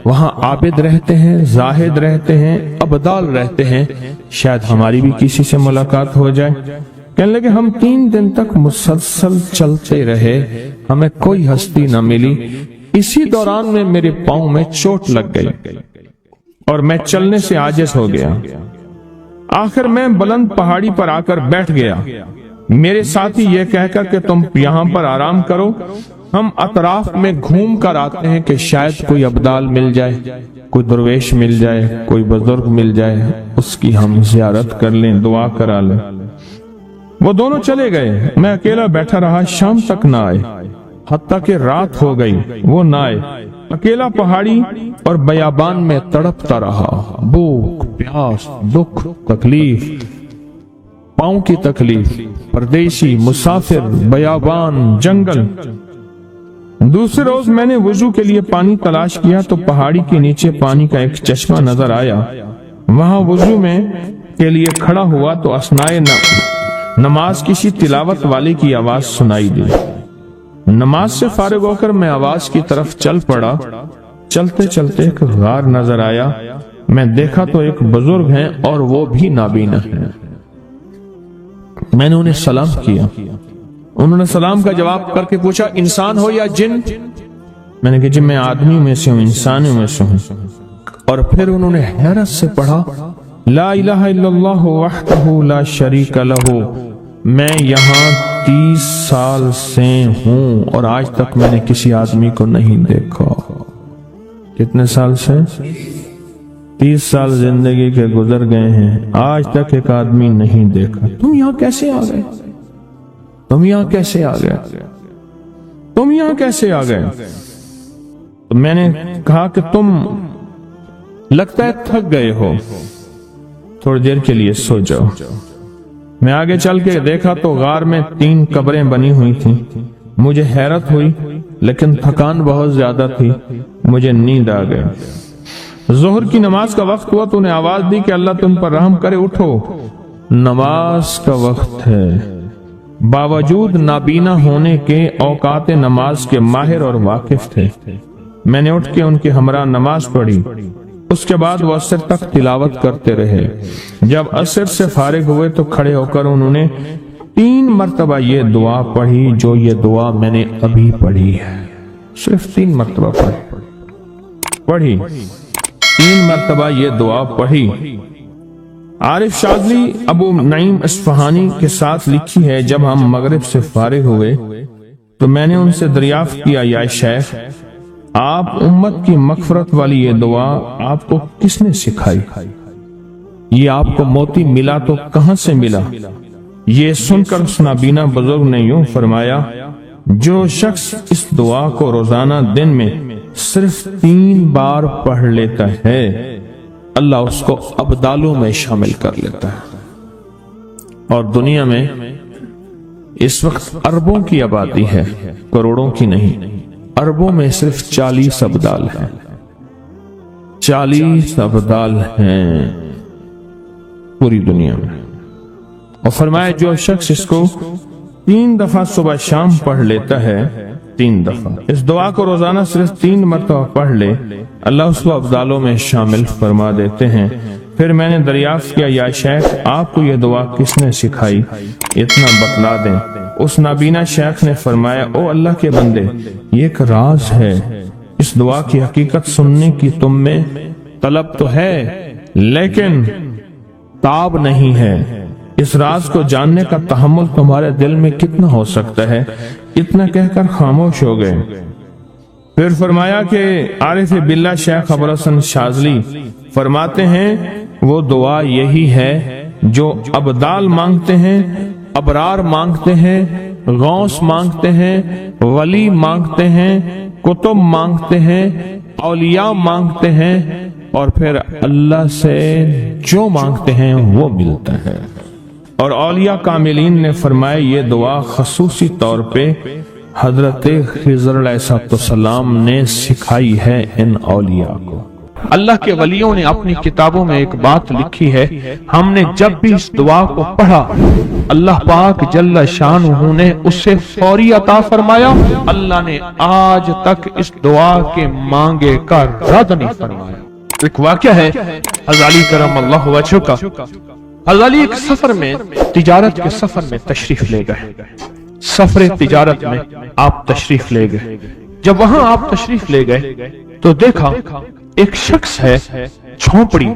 وہاں عابد رہتے ہیں، زاہد رہتے ہیں، ابدال رہتے ہیں، شاید ہماری بھی کسی سے ملاقات ہو جائے۔ کہنے لگے ہم 3 دن تک مسلسل چلتے رہے، ہمیں کوئی ہستی نہ ملی۔ اسی دوران میں میرے پاؤں میں چوٹ لگ گئی اور میں چلنے سے عاجز ہو گیا۔ آخر میں بلند پہاڑی پر آ کر بیٹھ گیا۔ میرے ساتھی یہ کہہ کر کہ تم یہاں پر آرام کرو، ہم اطراف میں گھوم کر آتے ہیں کہ شاید کوئی ابدال مل جائے، کوئی درویش مل جائے، کوئی بزرگ مل جائے، اس کی ہم زیارت کر لیں، دعا کرا لیں۔ وہ دونوں چلے گئے، میں اکیلا بیٹھا رہا، شام تک نہ آئے، حتیٰ کہ رات ہو گئی، وہ نہ آئے۔ اکیلا پہاڑی اور بیابان میں تڑپتا رہا، بھوک، پیاس، دکھ، تکلیف، पाँव की तकलीफ, परदेशी, मुसाफिर, बयाबान, जंगल। दूसरे रोज मैंने वुजू के लिए पानी तलाश किया तो पहाड़ी के नीचे पानी का एक चश्मा नजर आया। वहां वुजू में के लिए खड़ा हुआ तो असनाए नमाज किसी तिलावत वाले की आवाज सुनाई दी। नमाज से फारिग होकर मैं आवाज की तरफ चल पड़ा। चलते चलते एक गार नजर आया। मैं देखा तो एक बुजुर्ग हैं और वो भी नाबीना हैं। मैंने उन्हें सलाम किया। उन्होंने सलाम का जवाब करके पूछा, इंसान हो या जिन? मैंने कहा जी मैं आदमी में से हूं, इंसानों में से हूं। और फिर उन्होंने हैरत से पढ़ा, ला इलाहा इल्लल्लाह वहदहू ला शरीक लहू। मैं यहाँ 30 साल से हूं और आज तक मैंने किसी आदमी को नहीं देखा। कितने साल से? 30 साल जिंदगी के गुजर गए हैं, आज तक एक आदमी नहीं देखा। तुम यहाँ कैसे आ गए? तुम यहाँ कैसे आ गए? तुम यहाँ कैसे आ गए? तो मैंने कहा कि तुम लगता है थक गए हो, थोड़ी देर के लिए सो जाओ। मैं आगे चल के देखा तो गार में 3 कब्रें बनी हुई थीं। मुझे हैरत हुई लेकिन थकान बहुत ज्यादा थी, मुझे नींद आ गई। जोहर की नमाज का वक्त हुआ तो उन्हें आवाज दी कि अल्लाह तुम पर रहम करे, उठो, नमाज का वक्त है। बावजूद नाबीना होने के औकात नमाज के माहिर और वाकिफ थे। मैंने उठ के उनके हमरा नमाज पढ़ी। उसके बाद वो असर तक तिलावत करते रहे। जब असर से फारिग हुए तो खड़े होकर उन्होंने 3 मरतबा ये दुआ पढ़ी, जो ये दुआ मैंने अभी पढ़ी है। सिर्फ 3 मरतबा पढ़ी 3 मरतबा ये दुआ पढ़ी। आरिफ शाज़ली अबू नईम अस्फहानी के साथ लिखी है, जब हम मगरिब से फारिग हुए तो मैंने उनसे दरियाफ्त किया, या शेख आप उम्मत की मगफरत वाली ये दुआ आपको किसने सिखाई? ये आपको मोती मिला तो कहां से मिला? ये सुनकर उस नाबीना बुजुर्ग ने यूं फरमाया, जो शख्स इस दुआ को रोजाना दिन में सिर्फ 3 बार पढ़ लेता है, अल्लाह उसको अब्दालों में शामिल कर लेता है। और दुनिया में इस वक्त अरबों की आबादी है, करोड़ों की नहीं। अरबों में सिर्फ 40 अब्दाल हैं। 40 अब्दाल हैं पूरी दुनिया में। और फरमाया जो शख्स इसको 3 दफा सुबह शाम पढ़ लेता है, 3 दफा इस दुआ को रोजाना सिर्फ 3 मरतबा पढ़ ले, अल्लाह उसको अब्दालों में शामिल फरमा देते हैं। फिर मैंने दरियाफ्त किया, या शेख आपको ये दुआ किसने सिखाई? इतना बतला दें। उस नाबीना शेख ने फरमाया, ओ अल्लाह के बंदे, ये एक राज है। इस दुआ की हकीकत सुनने की तुम में तलब तो है, लेकिन ताब नहीं है। इस राज को जानने का तहम्मुल तुम्हारे दिल में कितना हो सकता है? इतना कहकर खामोश हो गए। फिर फरमाया कि आरिफ बिल्ला शेख अबू हसन शाज़ली फरमाते हैं, वो दुआ यही है जो अब्दाल मांगते हैं, अबरार मांगते हैं, गौस मांगते हैं, वली मांगते हैं, कुतुब मांगते हैं, औलिया मांगते हैं, और फिर अल्लाह से जो मांगते हैं वो मिलता है। और औलिया कामिलीन ने फरमाया, ये दुआ खसूसी तौर पे हजरत खिज़र अलैहिस्सलाम ने सिखाई है इन औलिया को। अल्लाह के वलियों ने अपनी किताबों में एक बात लिखी है, हमने जब भी इस दुआ को पढ़ा, अल्लाह पाक जल्ल शानुहु ने उससे फौरी अता फरमाया। अल्लाह ने आज तक इस दुआ के मांगे का रद्द नहीं फरमाया। एक वाक़या है हज़रत अली करमल्लाहु वजहहु का। हज़रत अली एक सफर में, तिजारत के सफर में तशरीफ ले गए। सफर तिजारत में आप तशरीफ ले गए। जब वहां आप तशरीफ ले गए तो देखा एक शख्स है, झोंपड़ी,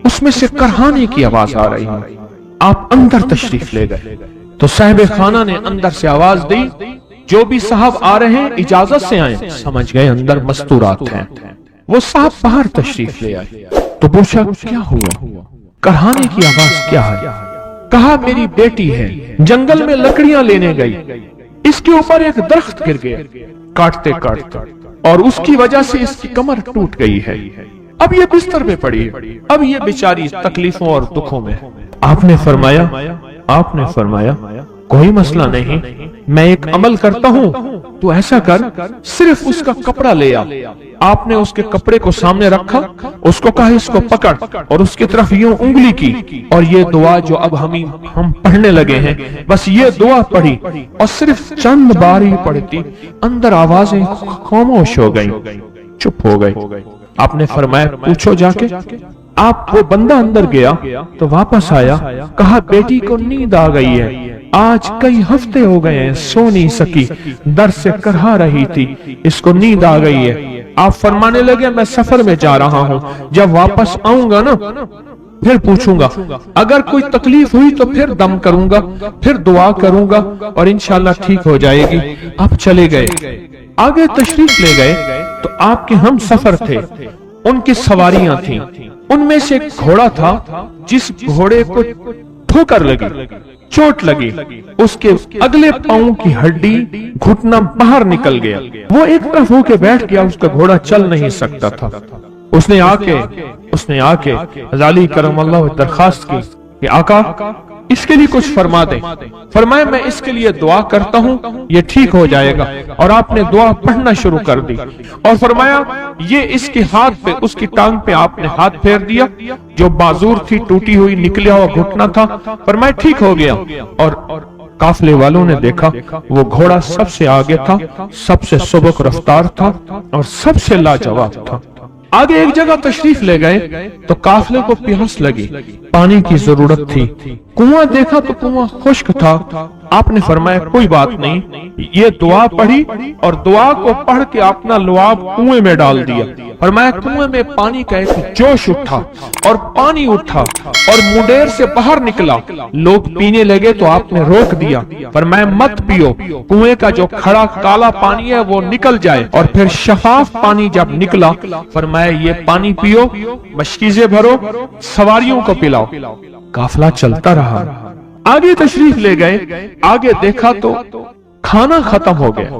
उसमें से करहाने की आवाज आ रही है। आप अंदर तशरीफ ले गए तो साहिब खाना ने अंदर से आवाज दी, जो भी साहब आ रहे हैं इजाजत से आए। समझ गए अंदर मस्तूरात हैं। वो साहब बाहर तशरीफ ले आए तो पूछा क्या हुआ, करहाने की आवाज क्या है? कहा मेरी बेटी है, जंगल में लकड़ियां लेने गई, इसके ऊपर एक दरख्त गिर गया काटते काटते, और उसकी वजह से इसकी कमर टूट गई है। अब ये बिस्तर पे पड़ी है, अब ये बेचारी तकलीफों और दुखों में। आपने फरमाया آپ نے فرمایا کوئی مسئلہ نہیں، میں ایک عمل کرتا ہوں، تو ایسا کر صرف اس کا کپڑا لے آ۔ آپ نے اس کے کپڑے کو سامنے رکھا، اس کو کہا اس کو پکڑ، اور اس کی طرف یوں انگلی کی، اور یہ دعا جو اب ہم پڑھنے لگے ہیں، بس یہ دعا پڑھی، اور صرف چند بار ہی پڑھتی اندر آوازیں خاموش ہو گئیں، چپ ہو گئی۔ آپ نے فرمایا پوچھو جا کے۔ آپ وہ بندہ اندر گیا تو واپس آیا، کہا بیٹی کو نیند آ گئی ہے، آج کئی ہفتے ہو گئے ہیں سو نہیں سکی، در سے کرہا رہی تھی، اس کو نیند آ گئی ہے۔ آپ فرمانے لگے میں سفر میں جا رہا ہوں، جب واپس آؤں گا نا پھر پوچھوں گا، اگر کوئی تکلیف ہوئی تو پھر دم کروں گا، پھر دعا کروں گا اور انشاءاللہ ٹھیک ہو جائے گی۔ آپ چلے گئے، آگے تشریف لے گئے تو آپ کے ہم سفر تھے، ان کی سواریاں تھیں، ان میں سے ایک گھوڑا تھا جس گھوڑے کو ٹھوکر لگی، چوٹ لگی، اس کے اگلے پاؤں کی ہڈی گھٹنا باہر نکل گیا، وہ ایک طرف ہو کے بیٹھ گیا، اس کا گھوڑا چل نہیں سکتا تھا۔ اس نے آ کے غزالی کرم اللہ درخواست کی کہ آقا اس کے لیے کچھ فرما دیں۔ فرمایا میں اس کے لیے دعا کرتا ہوں، یہ ٹھیک ہو جائے گا، اور آپ نے دعا پڑھنا شروع کر دی، اور فرمایا یہ اس کے ہاتھ پہ، اس کی ٹانگ پہ آپ نے ہاتھ پھیر دیا، جو معذور تھی، ٹوٹی ہوئی، نکلیا ہوا گھٹنا تھا، فرمایا ٹھیک ہو گیا۔ اور قافلے والوں نے دیکھا وہ گھوڑا سب سے آگے تھا، سب سے سبک رفتار تھا، اور سب سے لاجواب تھا۔ آگے ایک جگہ تشریف لے گئے تو قافلے کو پیاس لگی، پانی کی ضرورت تھی، کنواں دیکھا تو کنواں خشک تھا۔ آپ نے فرمایا کوئی بات نہیں، یہ دعا پڑھی اور دعا کو پڑھ کے اپنا لعاب کنویں میں ڈال دیا۔ فرمایا کنویں میں پانی کا ایک جوش اٹھا اور پانی اٹھا اور منڈیر سے باہر نکلا، لوگ پینے لگے تو آپ نے روک دیا، فرمایا مت پیو، کنویں کا جو کھڑا کالا پانی ہے وہ نکل جائے، اور پھر شفاف پانی جب نکلا فرمایا یہ پانی پیو، مشکیزیں بھرو، سواریوں کو پلاؤ۔ قافلہ چلتا رہا، آگے تشریف لے گئے، آگے دیکھا تو کھانا ختم ہو گیا،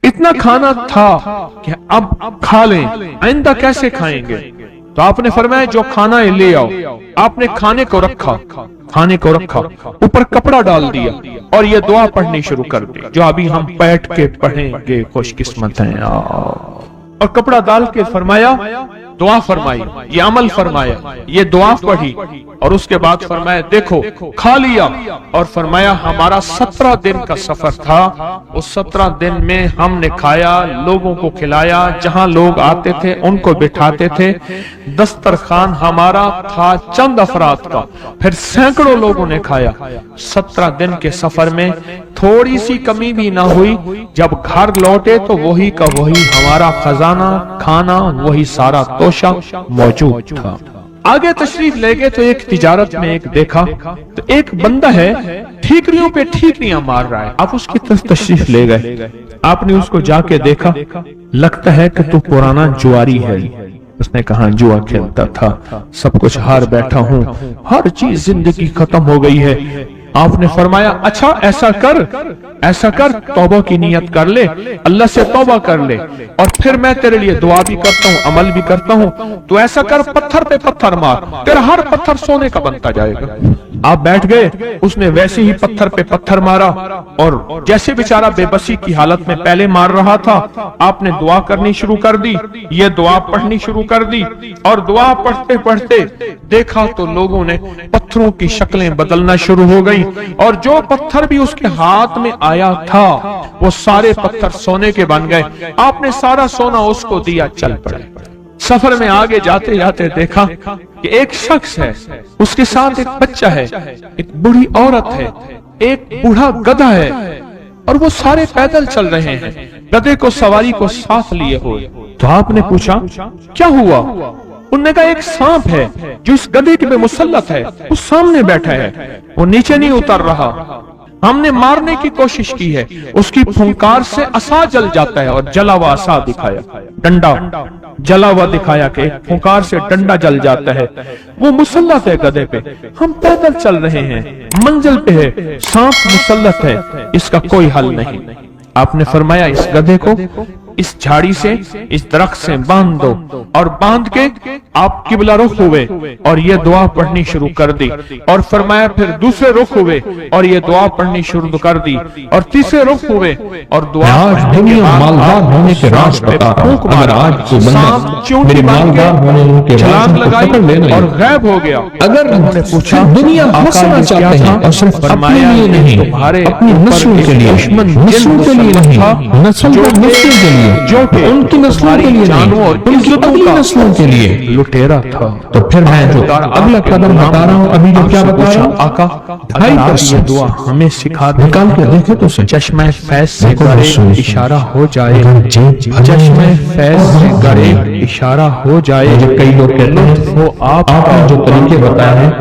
اتنا کھانا تھا کہ اب کھا لیں، آئندہ کیسے کھائیں گے؟ تو آپ نے فرمایا جو کھانا ہے لے آؤ۔ آپ نے کھانے کو رکھا، اوپر کپڑا ڈال دیا اور یہ دعا پڑھنی شروع کر دی جو ابھی ہم بیٹھ کے پڑھیں گے، خوش قسمت ہیں۔ اور کپڑا ڈال کے فرمایا دعا فرمائی، یہ عمل فرمایا، یہ دعا پڑھی، اور اس کے بعد فرمایا دیکھو کھا لیا، اور فرمایا ہمارا 17 دن کا سفر تھا، اس 17 دن میں ہم نے کھایا، لوگوں کو کھلایا، جہاں لوگ آتے تھے ان کو بٹھاتے تھے، دسترخوان ہمارا تھا چند افراد کا، پھر سینکڑوں لوگوں نے کھایا۔ 17 دن کے سفر میں تھوڑی سی کمی بھی نہ ہوئی، جب گھر لوٹے تو وہی کا وہی ہمارا خزانہ، کھانا وہی سارا توشہ موجود تھا۔ آگے تشریف لے گئے تو ایک تجارت میں ایک دیکھا تو ایک بندہ ہے ٹھیکریوں پہ ٹھیکریاں مار رہا ہے، آپ اس کی طرف تشریف لے گئے، آپ نے اس کو جا کے دیکھا، لگتا ہے کہ تو پرانا جواری ہے۔ اس نے کہا جوا کھیلتا تھا، سب کچھ ہار بیٹھا ہوں، ہر چیز زندگی ختم ہو گئی ہے۔ آپ نے فرمایا اچھا ایسا کر توبہ کی نیت کر لے، اللہ سے توبہ کر لے، اور پھر میں تیرے لیے دعا بھی کرتا ہوں، عمل بھی کرتا ہوں، تو ایسا کر پتھر پہ پتھر مار، تیرا ہر پتھر سونے کا بنتا جائے گا۔ آپ بیٹھ گئے، اس نے ویسے ہی پتھر پہ پتھر مارا، اور جیسے بیچارہ بے بسی کی حالت میں پہلے مار رہا تھا، آپ نے دعا کرنی شروع کر دی، یہ دعا پڑھنی شروع کر دی، اور دعا پڑھتے پڑھتے دیکھا تو لوگوں نے پتھروں کی شکلیں بدلنا شروع ہو گئی، اور جو پتھر بھی اس کے ہاتھ میں آیا تھا وہ سارے پتھر سونے کے بن گئے۔ آپ نے سارا سونا اس کو دیا، چل پڑے۔ سفر میں آگے جاتے جاتے دیکھا کہ ایک شخص ہے، اس کے ساتھ ایک بچہ ہے، ایک بوڑھی عورت ہے، ایک بوڑھا گدھا ہے، اور وہ سارے پیدل چل رہے ہیں، گدھے کو سواری کو ساتھ لیے ہوئے۔ تو آپ نے پوچھا کیا ہوا؟ انہوں نے کہا ایک سانپ ہے جو اس گدھے کے پہ مسلط ہے، وہ سامنے بیٹھا ہے، وہ نیچے نہیں اتر رہا، ہم نے مارنے کی کوشش کی ہے، اس کی پھنکار سے عصا جل جاتا ہے، اور جلا ہوا عصا دکھایا، ڈنڈا جلا ہوا دکھایا کہ ایک پھنکار سے ڈنڈا جل جاتا ہے، وہ مسلط ہے گدھے پہ، ہم پیدل چل رہے ہیں، منزل پہ ہے، سانپ مسلط ہے، اس کا کوئی حل نہیں۔ آپ نے فرمایا اس گدھے کو اس جھاڑی سے اس درخت سے باندھ دو، اور باندھ کے آپ قبلہ رخ ہوئے اور یہ دعا پڑھنی شروع کر دی، اور فرمایا پھر دوسرے رخ ہوئے اور یہ دعا پڑھنی شروع کر دی، اور تیسرے رخ ہوئے اور دعا آج دنیا مالدار ہونے کے راز بتا رہا ہوں، اگر آج کوئی بندہ میرے مالدار ہونے کے راز کو پکڑ لینا اور غائب ہو گیا۔ اگر دنیا ہنسنا چاہتے ہیں اور صرف اپنے لیے نہیں، اپنی نسلوں کے لیے، نسلوں کے لیے نہیں، نسل در نسلوں کے لیے، جو کہ ان کی نسلوں کے لیے نہیں، ان کی اگلی نسلوں کے لیے لٹیرا تھا، تو پھر میں جو اگلا قدم بتا رہا ہوں، ابھی جو کیا بتا رہا ہوں، آقا اگر آپ یہ دعا ہمیں سکھا دیں، نکال کے دیکھے تو صحیح، چشمہ فیض سے گرے اشارہ ہو جائے، چشمہ فیض سے گرے اشارہ ہو جائے، مجھے کئی لوگ کہتے ہیں وہ آپ آپ نے جو طریقے بتائے ہیں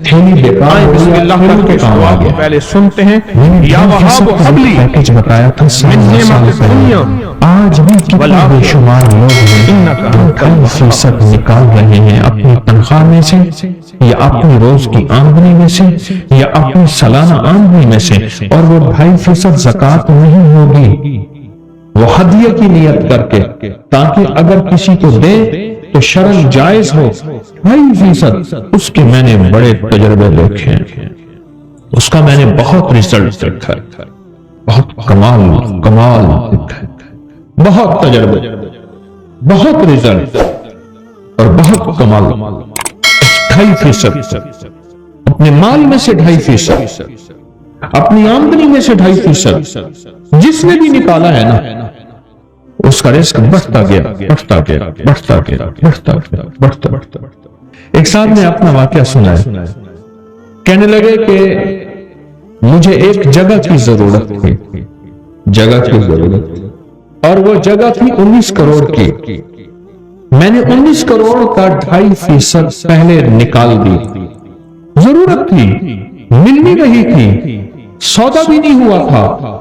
تھیلی بیکار ہو بسم گئی، اللہ آپ کے کام آ گیا۔ پہلے سنتے ہیں، یا یا وہاب حبلی پیکج بتایا تھا من نعمت دنیا، آج بھی کتنے بے شمار لوگ ہیں جو 2.5% نکال رہے ہیں اپنی تنخواہ میں سے، یا اپنی روز کی آمدنی میں سے، یا اپنی سالانہ آمدنی میں سے، اور وہ 2.5% زکوٰۃ نہیں ہوگی، وہ ہدیہ کی نیت کر کے، تاکہ اگر کسی کو دے تو شرعاً جائز ہو۔ 2.5% اس کے میں نے بڑے تجربے دیکھے ہیں، اس کا میں نے بہت رزلٹ دیکھا ہے، بہت کمال دیکھا ہے، بہت تجربے، بہت رزلٹ اور بہت کمال۔ 2.5% اپنے مال میں سے 2.5%، اپنی آمدنی میں سے 2.5%، جس نے بھی نکالا ہے نا، اس کا رزق بڑھتا گیا، بڑھتا گیا، بڑھتا گیا، بڑھتا گیا، بڑھتا گیا۔ ایک صاحب نے اپنا واقعہ سنا ہے، کہنے لگے کہ مجھے ایک جگہ کی ضرورت تھی، جگہ کی ضرورت تھی، اور وہ جگہ تھی 19 کروڑ کی، میں نے 19 کروڑ کا 2.5% پہلے نکال دی، ضرورت تھی، مل نہیں رہی تھی، سودا بھی نہیں ہوا تھا،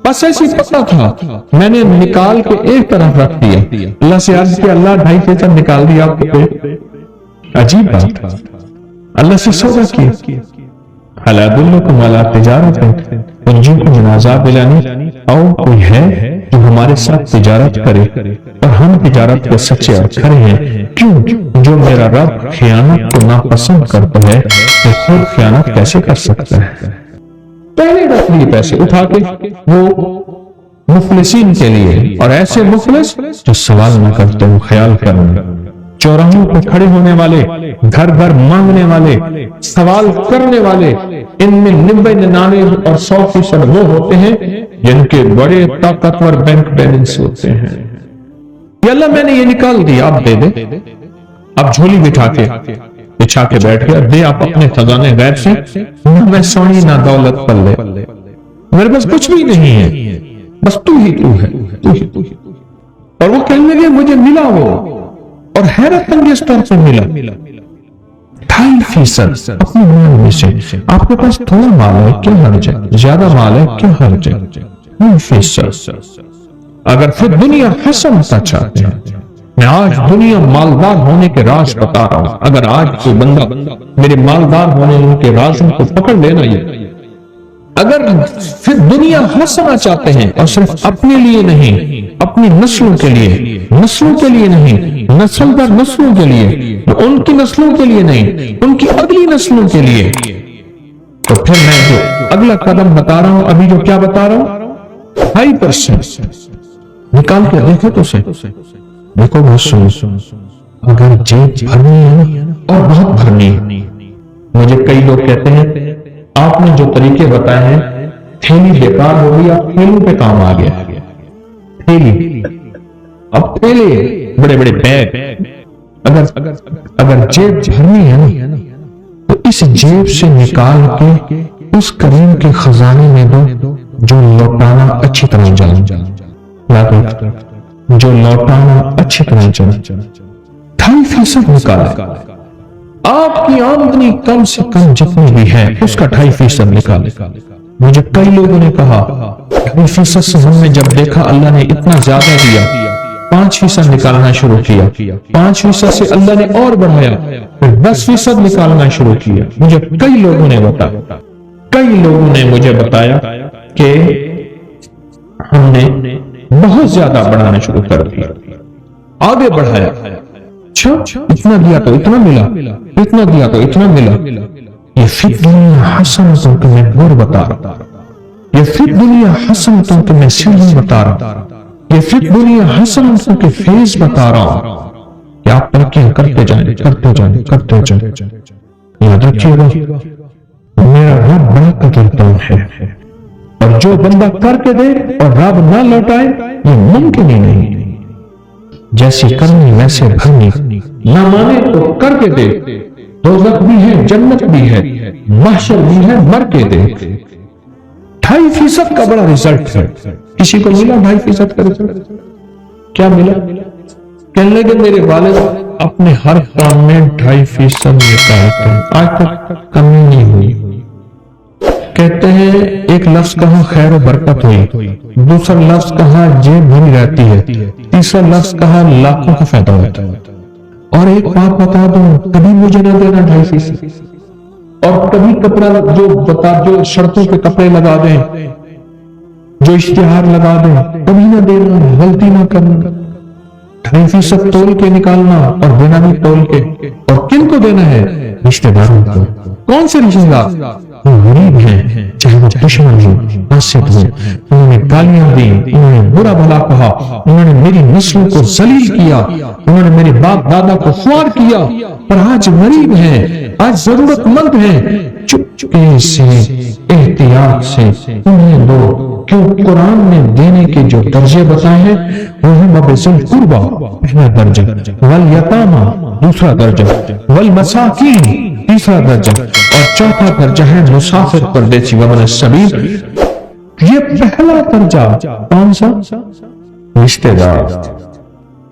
بس ایسی پتہ تھا، میں نے نکال کے ایک طرف رکھ دیا، اللہ سے عرض کیا اللہ 2.5% نکال دیا آپ کو، عجیب بات، اللہ سے سودا کیا، حَلَا أَدُلُّكُمْ عَلَىٰ تِجَارَةٍ تُنْجِيكُم مِّنْ عَذَابٍ أَلِيمٍ، اور کوئی ہے جو ہمارے ساتھ تجارت کرے اور ہم تجارت کے سچے اور کھرے ہیں، کیوں؟ جو میرا رب خیانت کو ناپسند کرتا ہے تو خود خیانت کیسے کر سکتا ہے؟ پہلے رکھ لیے پیسے اٹھا کے وہ مفلسین کے لیے، اور ایسے مفلس جو سوال نہ کرتے ہو، خیال کرنا، چوراہوں پہ کھڑے ہونے والے، گھر گھر مانگنے والے، سوال کرنے والے، ان میں 99 اور 100% وہ ہوتے ہیں جن کے بڑے طاقتور بینک بیلنس ہوتے ہیں۔ یا اللہ میں نے یہ نکال دی، آپ دے دے، اب جھولی بٹھا کے بچھا کے بیٹھ گیا، دے آپ اپنے خزانے غیب سے، نہ میں سونی نہ دولت پلے، میرے پاس کچھ بھی نہیں ہے، بس تو ہی تو ہے، تو ہی تو ہے۔ اور وہ کہنے لگے مجھے ملا وہ، اور حیرت انگیز طور پر ملا 2.5% اپنے مال میں سے۔ آپ کے پاس تھوڑا مال ہے کیا حرج ہے، زیادہ مال ہے کیا حرج ہے، 2.5%۔ اگر پھر دنیا حسنتا چاہتے ہیں، میں آج دنیا مالدار ہونے کے راز بتا رہا ہوں، اگر آج کوئی بندہ میرے مالدار ہونے کے رازوں کو پکڑ لینا، یہ اگر پھر دنیا ہنسنا چاہتے ہیں اور صرف اپنے لیے نہیں، اپنی نسلوں کے لیے، نسلوں کے لیے نہیں، نسل در نسلوں کے لیے، ان کی نسلوں کے لیے نہیں، ان کی اگلی نسلوں کے لیے، تو پھر میں جو اگلا قدم بتا رہا ہوں، ابھی جو کیا بتا رہا ہوں، 2.5% نکال کے دیکھے تو سے دیکھو، بہت سنو، اگر جیب بھرنی ہے نا، اور بہت بھرنی ہے، مجھے کئی لوگ کہتے ہیں آپ نے جو طریقے بتائے ہیں تھیلی بیکار ہو گئی، اب تھیلوں پہ کام آ گیا، تھیلی، اب تھیلے، بڑے بڑے بیگ، اگر جیب بھرنی ہے نا تو اس جیب سے نکال کے اس کریم کے خزانے میں دو جو لوٹانا اچھی طرح جانا، جو لوٹانا اچھی طرح جانا، 2.5% نکالا، آپ کی آمدنی کم سے کم جتنی بھی ہے اس کا 2.5% نکالے۔ مجھے کئی لوگوں نے کہا 2.5% سے ہم نے جب دیکھا اللہ نے اتنا زیادہ دیا، 5% نکالنا شروع کیا، 5% سے اللہ نے اور بڑھایا، پھر 10% نکالنا شروع کیا۔ مجھے کئی لوگوں نے مجھے بتایا کہ ہم نے बहुत ज्यादा बढ़ाना शुरू कर दिया, आगे बढ़ाया। अच्छा, इतना दिया तो इतना मिला, इतना दिया तो इतना मिला। ये फिर दुनिया हसनतों के मैं गुर बता रहा, ये फिर दुनिया हसनतों के मैं सीढ़ी बता रहा, ये फिर दुनिया हसनतों के फेज बता रहा हूं कि आप तरक्कियां करते जाए, करते जाए, करते जाए। याद रखिएगा, मेरा रब बड़ा कदरदान है, और जो बंदा करके दे और रब ना लौटाए ये मुमकिन ही नहीं। जैसी करनी वैसे भरनी, ना माने तो करके दे, दोज़ख भी है, जन्नत भी है, महशर भी है, मर के दे। 2.5% का बड़ा रिजल्ट है। किसी को मिला 2.5% का रिजल्ट? क्या मिला? कहने लगे मेरे वालिद अपने हर काम में 2.5% निकालते हैं, आज तक कमी नहीं हुई। कहते हैं एक लफ्ज कहा खैर और बरकत हुई, दूसरा लफ्ज कहा जेब भरी रहती है, तीसरा लफ्ज कहा लाखों का फायदा होता है। और एक बात बता दो, कभी मुझे ना देना 2.5%, और कभी कपड़ा जो शर्तों पे कपड़े लगा दें, जो इश्तिहार लगा दें, कभी ना देना, गलती ना करना। 2.5% तोल के निकालना और देना भी तोल के। और किन को देना है? रिश्तेदारों को। कौन से रिश्तेदार? वो गरीब हैं, चाहे वो दुश्मन हो, आसिद हो, उन्होंने गालियां दी, उन्होंने बुरा भला कहा, उन्होंने मेरी नस्लों को जलील किया, उन्होंने मेरे बाप दादा को ख्वार किया, पर आज गरीब हैं, आज जरूरतमंद हैं। चुपके से, एहतियात से उन्हें दो, क्यों कुरान ने देने के जो दर्जे बताए हैं वो है मबज़ुल कुर्बा पहला दर्जा, वल यतामा दूसरा दर्जा, वल मसाकीन तीसरा दर्जा, और चौथा दर्जा है मुसाफिर परदेसी वबन सबील। ये पहला दर्जा कौन सा? रिश्तेदार।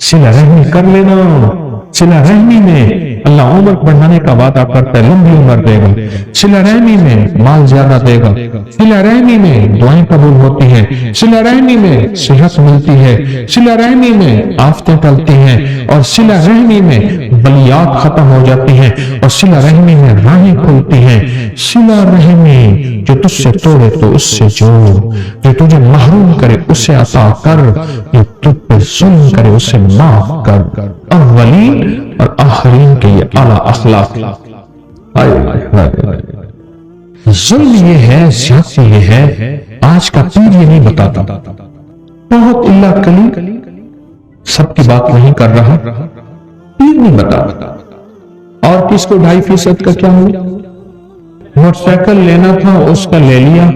सिला रहमी कर लेना। सिला रहमी में अल्लाह उम्र बढ़ाने का वादा करता है, लंबी उम्र देगा। सिला रहमी में माल ज्यादा देगा। सिला रहमी में दुआएं कबूल होती हैं। सिला रहमी में सेहत मिलती है। सिला रहमी में आफतें टलती हैं, और सिला रहमी में बलियात खत्म हो जाती हैं, और सिला रहमी में राहें खुलती हैं। सिला रहमी जो तुझसे तोड़े तो उससे जोड़, जो तुझे महरूम करे उससे अता कर, जो तुझ पे जुल्म करे उससे माफ कर। अव्वलीन और आखिरीन के ये आला अखलाक। जुल्म ये है, ज्यादती ये है, आज का पीर ये नहीं बताता। बहुत इल्ला कली सबकी बात नहीं कर रहा, पीर नहीं बताता। और किसको 2.5% का क्या हुआ? मोटरसाइकिल लेना था, उसका ले लिया,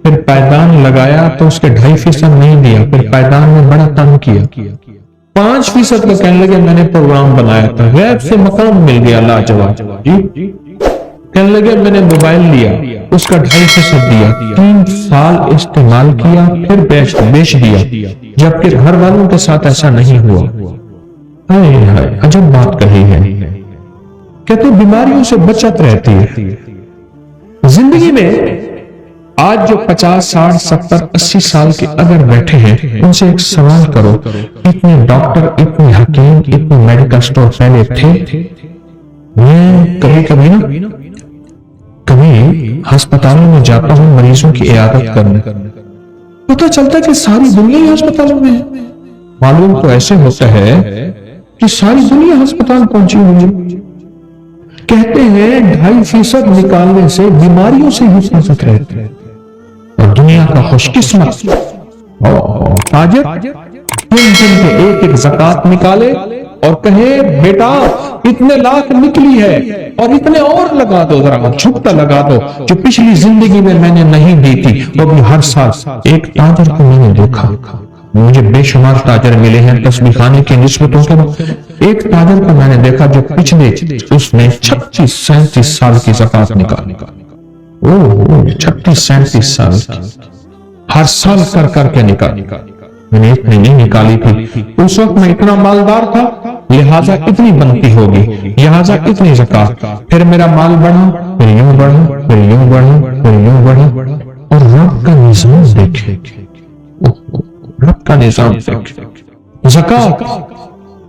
फिर पायदान लगाया तो उसके 2.5% नहीं दिया, फिर पायदान में बड़ा तंग किया। 5% का कहने लगे मैंने प्रोग्राम बनाया था, गैब से मकाम मिल गया लाजवाब जी। कहने लगे मैंने मोबाइल लिया, उसका 2.5% दिया, 3 साल इस्तेमाल किया, फिर बेच दिया, जबकि घर वालों के साथ ऐसा नहीं हुआ। हाय हाय, अजब बात कही है। कहते बीमारियों से बचत रहती है जिंदगी में। आज जो 50, 60, 70, 80 साल के अगर बैठे हैं, उनसे एक सवाल करो, इतने डॉक्टर, इतने हकीम, इतने मेडिकल स्टोर पहले थे? मैं कभी अस्पतालों में जाता हूं मरीजों की इयादत करने, पता चलता कि सारी दुनिया ही अस्पतालों में है। मालूम तो ऐसे होता है कि सारी दुनिया अस्पताल पहुंची हुई है। कहते हैं 2.5% निकालने से बीमारियों से हिफाजत रहती है। और दुनिया का खुशकिस्मत ताजिर दिन के एक ज़कात निकाले और कहे बेटा इतने लाख निकली है और इतने और लगा दो, जरा छुपता लगा दो, जो पिछली जिंदगी में मैंने नहीं दी थी वो भी हर साल। एक ताजर को मैंने देखा, मुझे बेशुमार ताजर मिले हैं तस्बीह खाने की निस्बतों के। एक ताजर को मैंने देखा जो पिछले उसने 36-37 साल की ज़कात निकाली। 36-37 साल हर साल कर करके निकाली। मैंने इतनी नहीं निकाली थी, उस वक्त मैं इतना मालदार था, लिहाजा इतनी बनती होगी, लिहाजा इतनी ज़कात। फिर मेरा माल बढ़ा, फिर यूं बढ़ा, फिर यूं बढ़ा, फिर यूं बढ़ा। और रब का निजाम देखे, रब का निजाम देखे। ज़कात,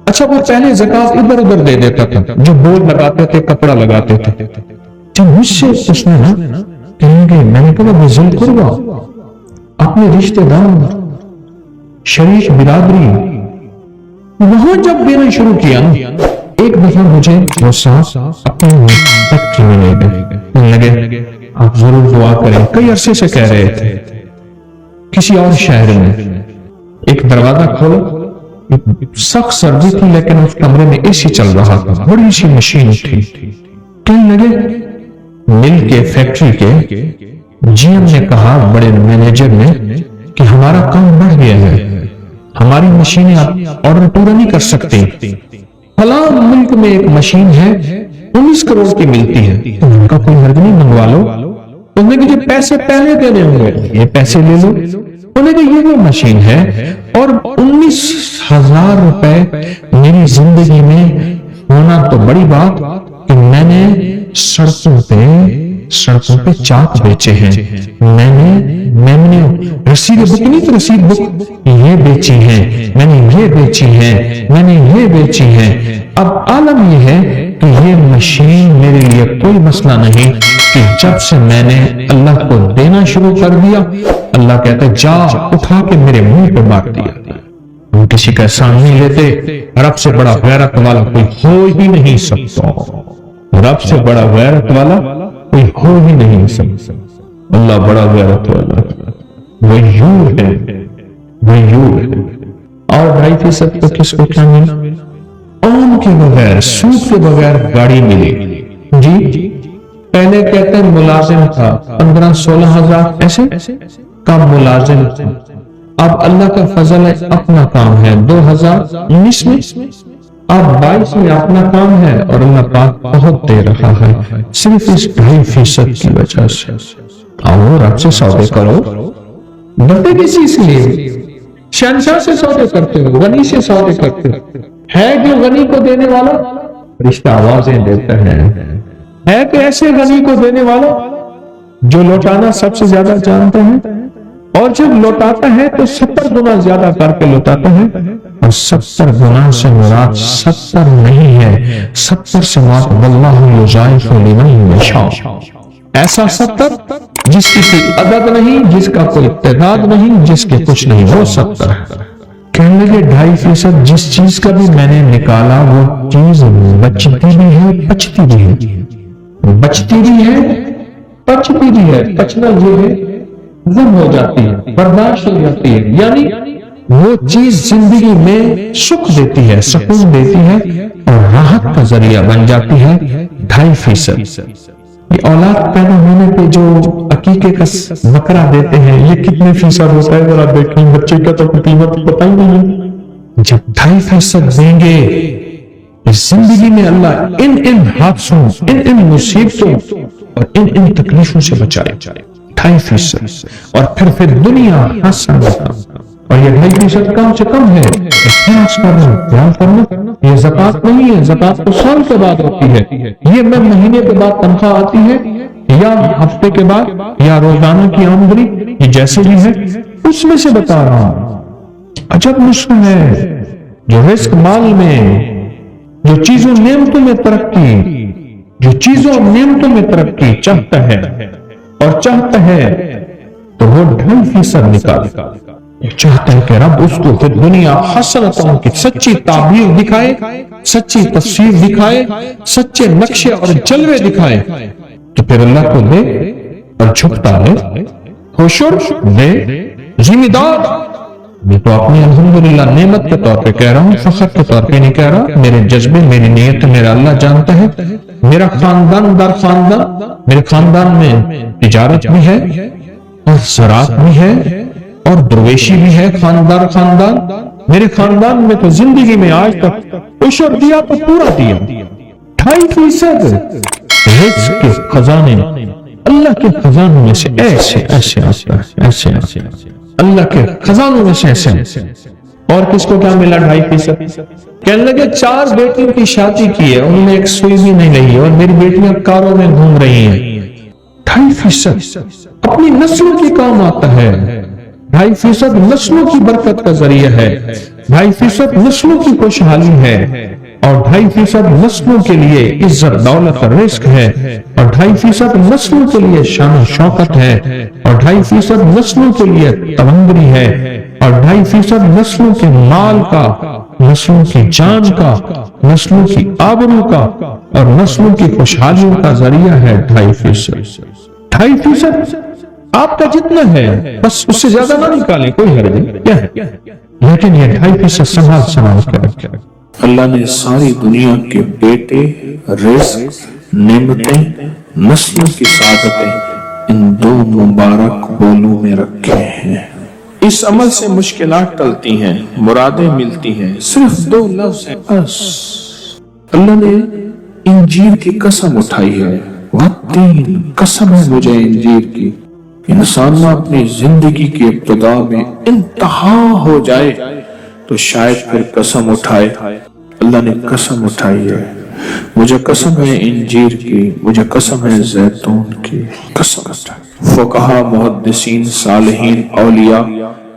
अच्छा वो पहले ज़कात इधर उधर दे देता था, जो बोर्ड लगाते थे, कपड़ा लगाते थे। जब मुझसे उसने ना कहेंगे, मैंने कहा ज़िल कुर्बा, अपने रिश्तेदार शरीक बिरादरी, वहां जब देना शुरू किया ना, एक दफा मुझे वो साहब अपने फैक्ट्री में ले गए, लगे आप जरूर दुआ करें। कई अरसे से कह रहे थे, किसी और शहर में एक दरवाजा खोलो, सख्त सर्दी थी लेकिन उस कमरे में एसी चल रहा था, बड़ी सी मशीन थी। कहने लगे मिल के फैक्ट्री के जीएम ने कहा, बड़े मैनेजर ने, कि हमारा काम बढ़ गया है, हमारी मशीनें आप ऑर्डर पूरा नहीं कर सकती। फला मुल्क में एक मशीन है 19 करोड़ की मिलती है, तो उनका कोई हर्ज नहीं, मंगवा लो। उन्होंने कहा ये पैसे पहले देने होंगे, ये पैसे ले लो। उन्होंने कहा ये वो मशीन है, और 19,000 रुपए मेरी जिंदगी में होना तो बड़ी बात कि मैंने सड़कों पे चाक बेचे हैं, मैंने रसीद बुक नहीं तो रसीद बुक ये बेची है, मैंने ये बेची है, मैंने ये बेची है। अब आलम ये है कि ये मशीन मेरे लिए कोई मसला नहीं कि जब से मैंने अल्लाह को देना शुरू कर दिया, अल्लाह कहता है जा उठा के मेरे मुंह पे बांट दिया। हम किसी का एहसान नहीं लेते, रब से बड़ा गैरत वाला कोई हो ही नहीं सकता, रब से बड़ा गैरत वाला कोई हो ही नहीं सकता। अल्लाह बड़ा गैरत वाला, वयूर है, वयूर है। और 2.5% तो किसको क्या मिला? आम के बगैर, सूद के बगैर गाड़ी मिली जी। पहले कहते हैं मुलाजिम था 15-16 हजार ऐसे का मुलाजिम था, अब अल्लाह का फजल है अपना काम है 2019 में, अब 22 में अपना काम है और अल्लाह पाक बहुत दे रहा है सिर्फ इस 2.5% की वजह से। आओ रब से सौदे करो, डरते किस चीज के लिए? शहंशाह से सौदे करते हो, गनी से सौदे करते हो। है जो गनी को देने वाला, रिश्ता आवाजें देता है कि ऐसे गनी को देने वाला जो लौटाना सबसे ज्यादा जानता है, और जब लौटाता है तो 70 गुना ज्यादा करके लौटाता है। और 70 गुना से मुराद 70 नहीं है, 70 से मुराद वल्लाहु युज़ाइफु लिमन यशा, ऐसा 70 जिसकी कोई अदद नहीं, जिसका कोई तादाद नहीं, जिसके कुछ नहीं, वो 70 है। कहने लगे 2.5% जिस चीज का भी मैंने निकाला वो चीज बचती भी है, पचती भी है, बचती भी है, पचती भी है। पचना ये है हजम हो जाती है, बर्दाश्त हो जाती है, यानी वो चीज जिंदगी में सुख देती है, सुकून देती है और राहत का जरिया बन जाती है। 2.5% ये औलाद पैदा होने पे जो अकीके का बकरा देते हैं, ये कितने फीसद होता है जरा देखें, बच्चे का तो कीमत पता ही नहीं है। जब 2.5% देंगे इस जिंदगी में अल्लाह इन हादसों, इन मुसीबतों और इन तकलीफों से बचाए। 2.5% और फिर दुनिया हसन, और ये 2.5% कम से कम है। ध्यान करना, ये ज़कात नहीं है, ज़कात तो साल के बाद होती है, ये मैं महीने के बाद तनख्वाह आती है या हफ्ते के बाद या रोजाना की आमदनी, ये जैसे भी है उसमें से बता रहा हूं। अजब मुश्किल है जो रिस्क माल में, जो चीजों नेमतों में तरक्की, जो चीजों नेमतों में तरक्की चाहता है और चाहता है तो वो 2.5% निकाले, चाहता है कि रब उसको फिर दुनिया हसनतों की सच्ची ताबीर दिखाए, सच्ची तस्वीर दिखाए, सच्चे नक्शे और जलवे दिखाए, तो फिर अल्लाह को दे और झुकता है, खुशुर दे, जिम्मेदार। मैं तो अपनी अल्हम्दुलिल्लाह नेमत के तौर पे कह रहा हूँ, फख्र के तौर पे नहीं कह रहा। मेरे जज्बे, मेरी नीयत मेरा अल्लाह जानता है। मेरा खानदान दर खानदान, मेरे खानदान में तिजारत भी है और ज़राअत भी है और दरवेशी भी है, खानदान खानदान। मेरे खानदान में तो जिंदगी में आज तक उशर दिया तो पूरा दिया। 2.5% रिज़्क़ के खजाने अल्लाह के खजानों में से ऐसे ऐसे आता है, ऐसे अल्लाह के खजानों में से ऐसे। और किसको क्या मिला? 2.5%। कहने लगे 4 बेटियों की शादी की है, उनमें एक सुई भी नहीं रही और मेरी बेटियां कारों में घूम रही हैं। 2.5% अपनी नस्लों की काम आता है। 2.5% नस्लों की बरकत का जरिया है। 2.5% नस्लों की खुशहाली है और 2.5% नस्लों के लिए इज्जत दौलत और रिस्क है और 2.5% नस्लों के लिए शान शौकत है और 2.5% नस्लों के लिए तवंगरी है और 2.5% नस्लों के माल का, नस्लों की जान का, नस्लों की आबरू का और नस्लों की खुशहालियों का जरिया है 2.5%। 2.5% आपका जितना है बस उससे ज्यादा ना निकालें, कोई हर्ज नहीं, क्या है, लेकिन ये 2.5% संभाल के रखें। अल्लाह ने सारी दुनिया के बेटे, रिज़्क, नेमतें, नस्लों की सादतें इन दो मुबारक बोलों में रखे हैं। इस अमल से मुश्किलात टलती हैं, मुरादें मिलती हैं, सिर्फ 2 लफ्ज हैं बस। अल्लाह ने इंजीर की कसम उठाई है, वत्तीन, कसम है मुझे इंजीर की। इंसान अपनी जिंदगी की इब्तिदा में इंतहा हो जाए तो शायद फिर कसम उठाए। अल्लाह ने कसम उठाई है, मुझे कसम है इंजीर की, मुझे कसम है जैतून की, कसम उठाई। फुक़हा, मुहद्दिसीन, सालिहीन, औलिया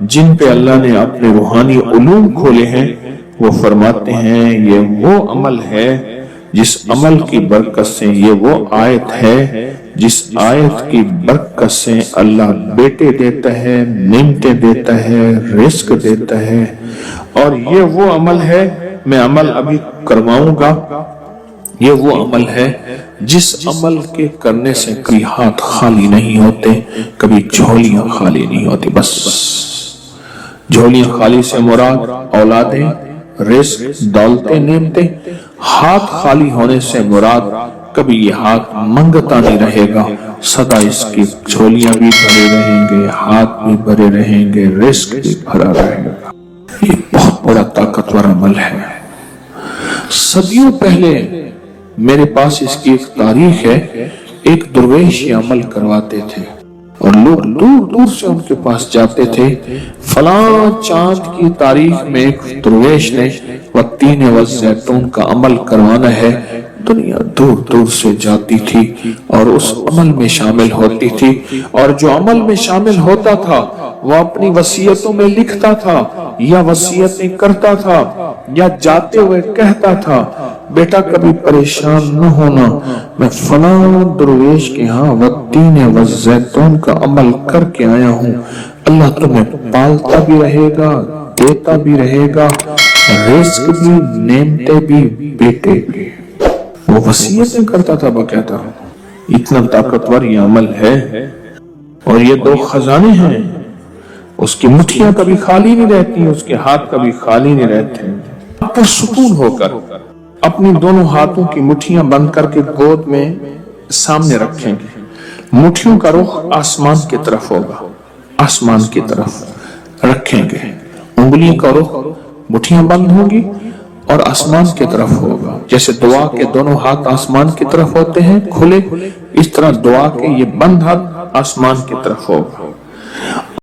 जिन पे अल्लाह ने अपने रूहानी उलूम खोले हैं, वो फरमाते हैं ये वो अमल है जिस अमल की बरकत से, ये वो आयत है जिस आयत की बरकत से अल्लाह बेटे देता है, नेमतें देता है, रिज़्क देता है। और ये वो अमल है, मैं अमल अभी करवाऊंगा, ये वो अमल है जिस अमल के करने से कभी हाथ खाली नहीं होते, कभी झोलियां खाली नहीं होती। बस झोलियां खाली से मुराद औलादें, रिज़्क, दौलतें, नेमतें। हाथ खाली होने से मुराद कभी ये हाथ मंगता नहीं रहेगा, सदा इसकी झोलियां भी भरे रहेंगे, हाथ भी भरे रहेंगे, रिज़्क भी भरा रहेगा। ये बहुत बड़ा ताकतवर अमल है। सदियों पहले मेरे पास इसकी एक तारीख है। एक दरवेश ये अमल करवाते थे और लोग दूर दूर से उनके पास जाते थे। फलां चांद की तारीख में एक दरवेश ने वत्तीन व जैतून का अमल करवाना है। दुनिया दूर दूर से जाती थी और उस अमल में शामिल होती थी, और जो अमल में शामिल होता था वो अपनी वसीयतों में लिखता था या वसीयतें करता था या जाते हुए कहता था, बेटा कभी परेशान न होना, मैं फलां दरवेश के यहाँ वत्तीन व जैतून का अमल करके आया हूँ। अल्लाह तुम्हें पालता भी रहेगा, देता भी रहेगा, रिज़्क भी, नेमतें भी, बेटे भी। वो वसीयतें करता था बकायदा। इतना ताकतवर ये अमल है। और ये 2 खजाने हैं, उसकी मुट्ठियां कभी खाली नहीं रहती, उसके हाथ कभी खाली नहीं रहते। पुरसुकून होकर अपनी दोनों हाथों की मुट्ठियां बंद करके गोद में सामने रखेंगे। मुट्ठियों का रुख आसमान की तरफ होगा, आसमान की तरफ रखेंगे। उंगलियों का रुख, मुट्ठियां बंद होंगी और आसमान की तरफ होगा। जैसे दुआ के दोनों हाथ आसमान की तरफ होते हैं खुले, इस तरह दुआ के ये बंद हाथ आसमान की तरफ होगा।